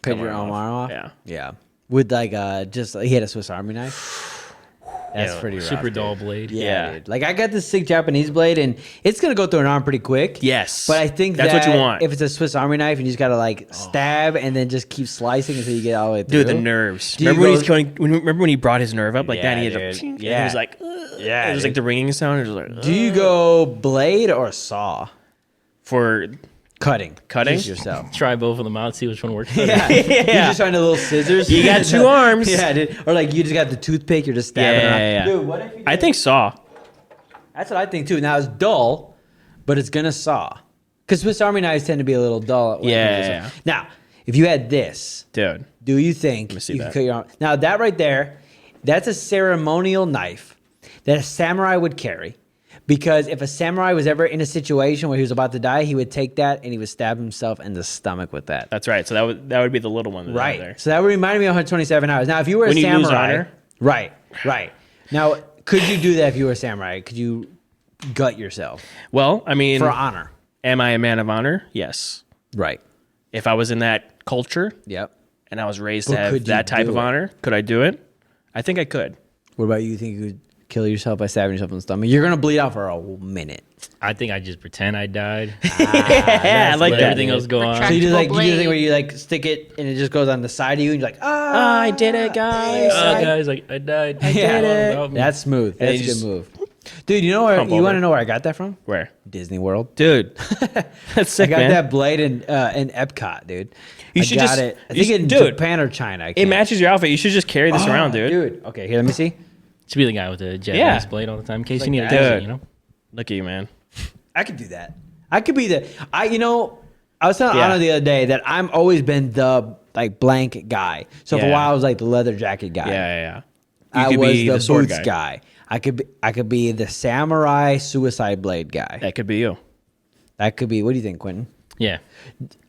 cut Cut your my arm arm off. Yeah. Yeah. With like just he had a Swiss Army knife. That's Yeah, pretty rough. super dude. dull blade. Yeah, Yeah. dude. Like I got this sick Japanese blade, and it's gonna go through an arm pretty quick. Yes. But I think That's what you want. If it's a Swiss Army knife, and you just gotta like stab and then just keep slicing until you get all the way through. Dude, the nerves. Do you Remember when go- remember when he brought his nerve up like that? And he Yeah, had to, dude. and Yeah. he was like, Yeah, it was like dude. the ringing sound. It was like, Do you go blade or saw? for Cutting. Cutting? Just yourself. Try both of them out, see which one works better. Yeah. You just find the little scissors. You got 2 arms. Yeah, dude. Or like you just got the toothpick. You're just stabbing. Yeah, around. yeah, yeah. Dude, what if you? I think Saw. That's what I think too. Now it's dull, but it's gonna saw. Because Swiss Army knives tend to be a little dull. when it Yeah, comes to yeah, saw. Now, if you had this, Dude. do you think me see you could that. cut your arm? Now that right there, that's a ceremonial knife that a samurai would carry. Because if a samurai was ever in a situation where he was about to die, he would take that and he would stab himself in the stomach with that. That's right. So that would be the little one. That's Right. There. So that would remind me of 127 hours. Now, if you were When a you lose samurai, honor? right. Now, could you do that if you were a samurai? Could you gut yourself Well, I mean, for honor? am I a man of honor? Yes. Right. If I was in that culture Yep. and I was raised But to have could you that type do of it? honor, could I do it? I think I could. What about you? Think you kill yourself by stabbing yourself in the stomach, you're gonna bleed out for a minute. I think I just pretend I died. Yeah, I like Let that. everything else go on. So you do Retractable like you do the thing blade. where you like stick it and it just goes on the side of you and you're like, I did it, guys. Guys, like I died. Yeah, What about me? that's smooth. And That's a you good just move, dude. You know where pump you want over. to know where I got that from? Where? Disney World. Dude, that's I sick, got man. that blade in Epcot, dude. You I should got just- it. I you think should- in dude, Japan or China. I It can't. matches your outfit. You should just carry this around, dude. Dude, okay, here, let me see. To be the guy with the Japanese Yeah. blade all the time, in case Like you need a that. desert, Dude. you know. Look at you, man. I could do that. I could be the. I was telling Yeah. Anna the other day that I'm always been the like blank guy. So for a Yeah. while I was like the leather jacket guy. Yeah. I could was be the the sword boots guy. guy. I could be the samurai suicide blade guy. That could be you. That could be. What do you think, Quentin? Yeah,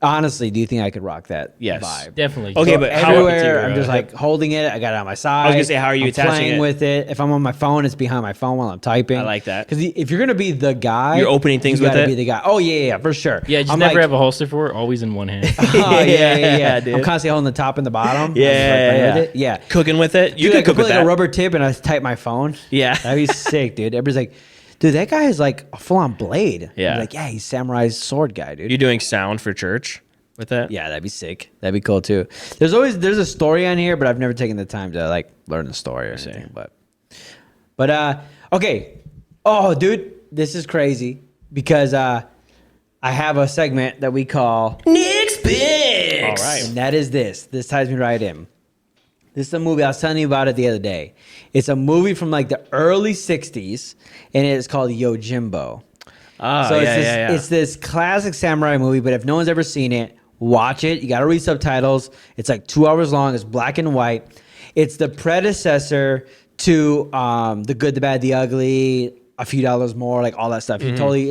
Honestly, do you think I could rock that Yes. vibe? definitely. Okay, So but how- everywhere, it's I'm your, just like holding it. I got it on my side. I was gonna say, how are you I'm attaching playing it? with it? If I'm on my phone, it's behind my phone while I'm typing. I like that. Because if you're gonna be the guy, You're opening things you with gotta it? be the guy. Oh yeah, for sure. yeah, just I'm never like, have a holster for it. Always in one hand. Oh yeah, Yeah, dude. I'm constantly holding the top and the bottom. I'm just, Yeah, like, playing yeah. with it. Yeah. Cooking with it. You Dude, can I cook put with like that. a rubber tip and I type my phone. Yeah. That'd be sick, dude. Everybody's like, dude, that guy is like a full on blade. Yeah. I'm like, yeah, he's samurai's sword guy, dude. You're doing sound for church with that? Yeah, that'd be sick. That'd be cool too. There's a story on here, but I've never taken the time to like learn the story or anything. But okay. Oh, dude, this is crazy because I have a segment that we call, Nick's Picks. All right. and that is this. This ties me right in. This is a movie I was telling you about it the other day. It's a movie from like the early '60s, and it's called Yojimbo. Oh, So yeah, it's this classic samurai movie, but if no one's ever seen it, watch it. You got to read subtitles. It's like 2 hours long. It's black and white. It's the predecessor to The Good, the Bad, the Ugly, A Few Dollars More, like all that stuff. Mm-hmm. He totally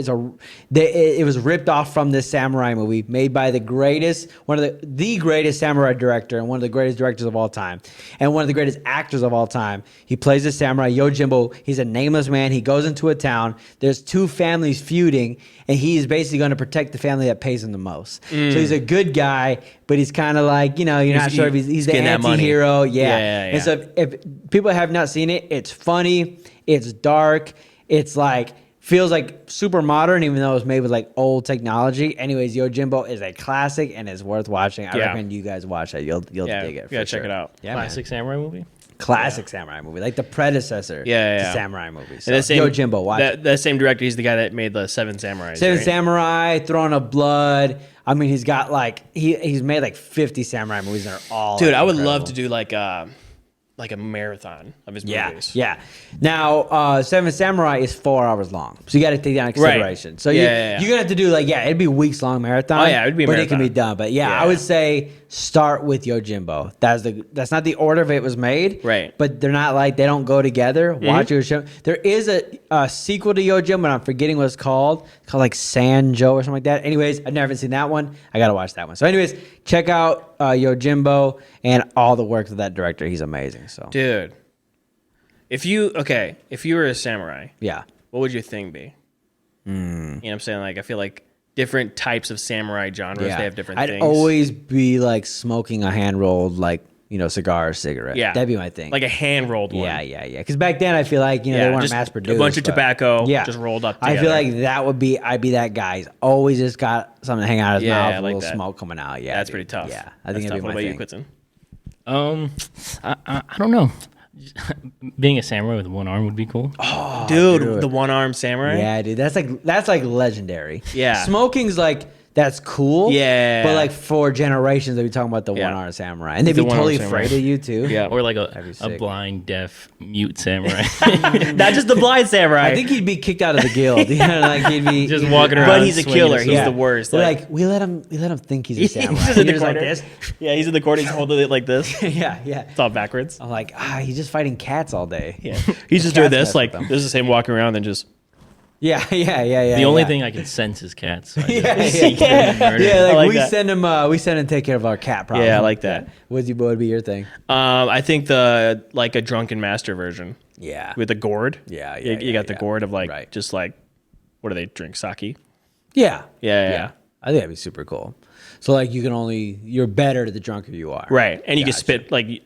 it was ripped off from this samurai movie made by one of the greatest samurai director and one of the greatest directors of all time and one of the greatest actors of all time. He plays a samurai, Yojimbo. He's a nameless man. He goes into a town. There's two families feuding, and he's basically going to protect the family that pays him the most. So he's a good guy, but he's kind of like, you're not sure if he's the getting that money. anti-hero. Yeah. Yeah. And so if people have not seen it, it's funny, it's dark, it's like feels like super modern, even though it's made with like old technology. Anyways, Yojimbo is a classic and it's worth watching. I Yeah. recommend you guys watch it. You'll Yeah, dig it. you For gotta sure. check it out. Yeah, man. Classic samurai movie. Classic samurai movie, like the predecessor to samurai movies. So, And the same, Yojimbo, watch it. that same director, he's the guy that made the Seven Samurais. Seven right? Samurai, Throne of Blood. I mean, he's got like he's made like 50 samurai movies and they're all Dude, like, I would incredible. love to do like a marathon of his Yeah, movies. yeah. Now, Seven Samurai is 4 hours long, so you got to take that into consideration. So Yeah. you're gonna have to do like it'd be weeks long marathon. Oh, yeah, it'd be a but it can be marathon. done. But yeah, Yeah. I would say start with Yojimbo. That's not the order of it was made. Right. But they're not like they don't go together. Watch Yojimbo. There is a sequel to Yojimbo, but I'm forgetting what it's called. It's called like Sanjo or something like that. Anyways, I've never seen that one. I gotta watch that one. So anyways, check out Yojimbo and all the work of that director. He's amazing. So Dude, if you were a samurai, yeah. what would your thing be? You know what I'm saying? Like, I feel like different types of samurai genres, they have different I'd things. always be like smoking a hand rolled like cigar or cigarette. Yeah. That'd be my thing. like a hand rolled one. yeah. Because back then I feel like they weren't just mass produced. a bunch of but- tobacco just rolled up I together. feel like I'd be that guy. He's always just got something to hang out his Yeah, mouth, I a like little that. smoke coming out. Yeah, That's dude. pretty tough. Yeah, I That's think tough. that'd be What my about thing. you, Quinton? I don't know. Being a samurai with one arm would be cool. Dude, the one armed samurai? Yeah, dude, that's like legendary. Yeah. Smoking's like that's cool. Yeah. but like for generations they'll be talking about the Yeah. one-armed samurai, and they'd The be one-armed totally samurai. afraid of you too. Yeah. Or like That'd be a sick. blind, deaf, mute samurai. Not just the blind samurai. I think he'd be kicked out of the guild. Like he'd be Just walking around. but he's a swinging killer. his He's sword. the worst. They're like, we let him think he's a samurai. he's just in the He's like corner. this. Yeah, he's in the corner. He's holding it like this. Yeah. It's all backwards. I'm like, he's just fighting cats all day. Yeah. He's just doing Cats this. mess Like, with them. this is him walking around and just. Yeah. The only thing I can sense is cats. So I just Yeah, seek yeah. them and murder Yeah, them. like like we that. send him to take care of our cat problem. Yeah, I like that. What would be your thing? I think a drunken master version Yeah. with a gourd. Yeah, You got the gourd of Right. just like, what do they drink? Sake? Yeah. Yeah. I think that'd be super cool. So like you're better the drunker you are. Right. And you can Gotcha. spit, like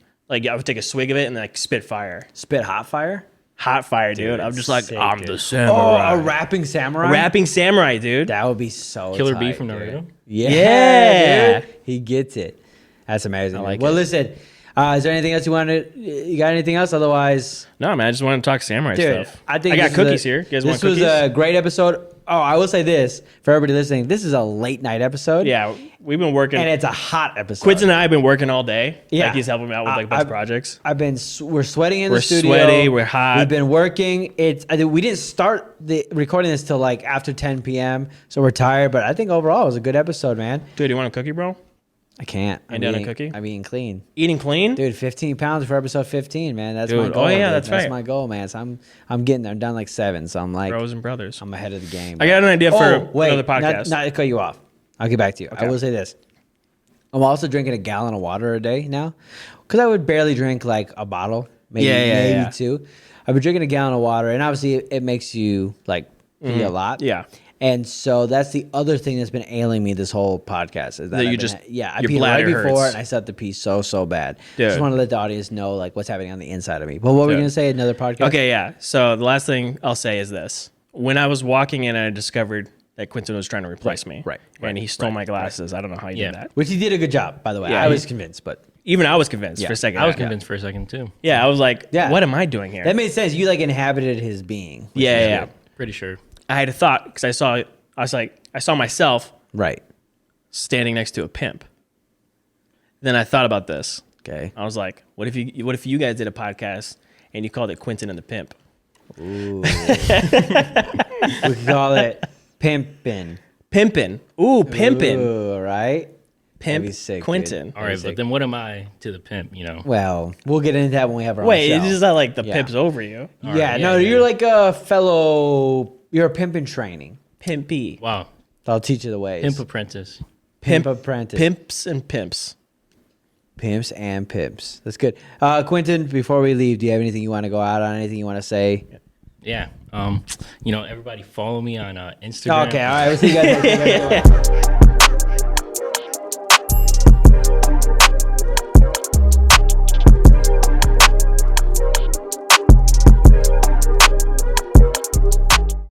I would take a swig of it and like spit fire. Spit hot fire? Hot fire, dude. I'm just like, sick, I'm dude. the samurai. Oh, a rapping samurai. Rapping samurai, dude. That would be so Killer tight, B from dude. Naruto. Yeah, dude. He gets it. That's amazing. I like well, it. listen. Is there anything else you wanted? You got anything else? Otherwise, No, man. I just want to talk samurai dude, stuff. I think I got this is cookies here. You guys want This cookies? was a great episode. Oh, I will say this for everybody listening. This is a late night episode. Yeah, we've been working. and it's a hot episode. Quinton and I have been working all day. Yeah. Like he's helping me out with like a bunch of projects. We're sweating in We're the studio. sweaty, we're hot. We've been working. We didn't start the recording this till like after 10 p.m. So we're tired, but I think overall it was a good episode, man. Dude, you want a cookie, bro? I can't. Ain't doing a cookie? I'm eating clean. Eating clean? Dude, 15 pounds for episode 15, man. That's Dude, my goal. oh yeah, dude. that's right. my goal, man. So I'm getting there. I'm down like 7, so I'm like Bros and brothers. I'm ahead of the game. I got an idea for wait, another podcast. Not to cut you off. I'll get back to you. I Okay. will say this. I'm also drinking a gallon of water a day now because I would barely drink like a bottle, maybe Yeah. 2. I've been drinking a gallon of water, and obviously it makes you like pee a lot. Yeah. And so that's the other thing that's been ailing me this whole podcast is that you I've been- just- I your peed right bladder before hurts. and I start to pee so bad. Dude. Just want to let the audience know like what's happening on the inside of me. But what were we Dude. gonna say? Another podcast? Okay, yeah. So the last thing I'll say is this. When I was walking in, I discovered that Quinton was trying to replace me. right, And he stole my glasses. I don't know how he Yeah. did that. Which he did a good job, by the way. Yeah, I he- was convinced, but Even I was convinced Yeah. for a second. I was Yeah. convinced for a second too. Yeah, I was like, Yeah. what am I doing here? that made sense. You like inhabited his being. which Yeah, is yeah. good. Pretty sure. I had a thought because I saw myself Right. standing next to a pimp. Then I thought about this. Okay. I was like, what if you guys did a podcast and you called it Quinton and the Pimp? We could call it pimpin'. Pimpin'. Ooh, pimpin'. Ooh, right? Pimp That'd be sick, dude. Quinton. All right, sick. but then what am I to the pimp? You know. Well, we'll get into that when we have our Wait, own it's show. just not like the Yeah. pimp's over you. All Yeah, right, no, yeah. you're like a fellow. You're a pimp in training. Pimpy. Wow. I'll teach you the ways. Pimp apprentice. Pimp apprentice. Pimps and pimps. Pimps and pimps. That's good. Quentin, before we leave, do you have anything you want to go out on? Anything you want to say? Yeah. Everybody follow me on Instagram. Okay, all right. We'll see you guys next time.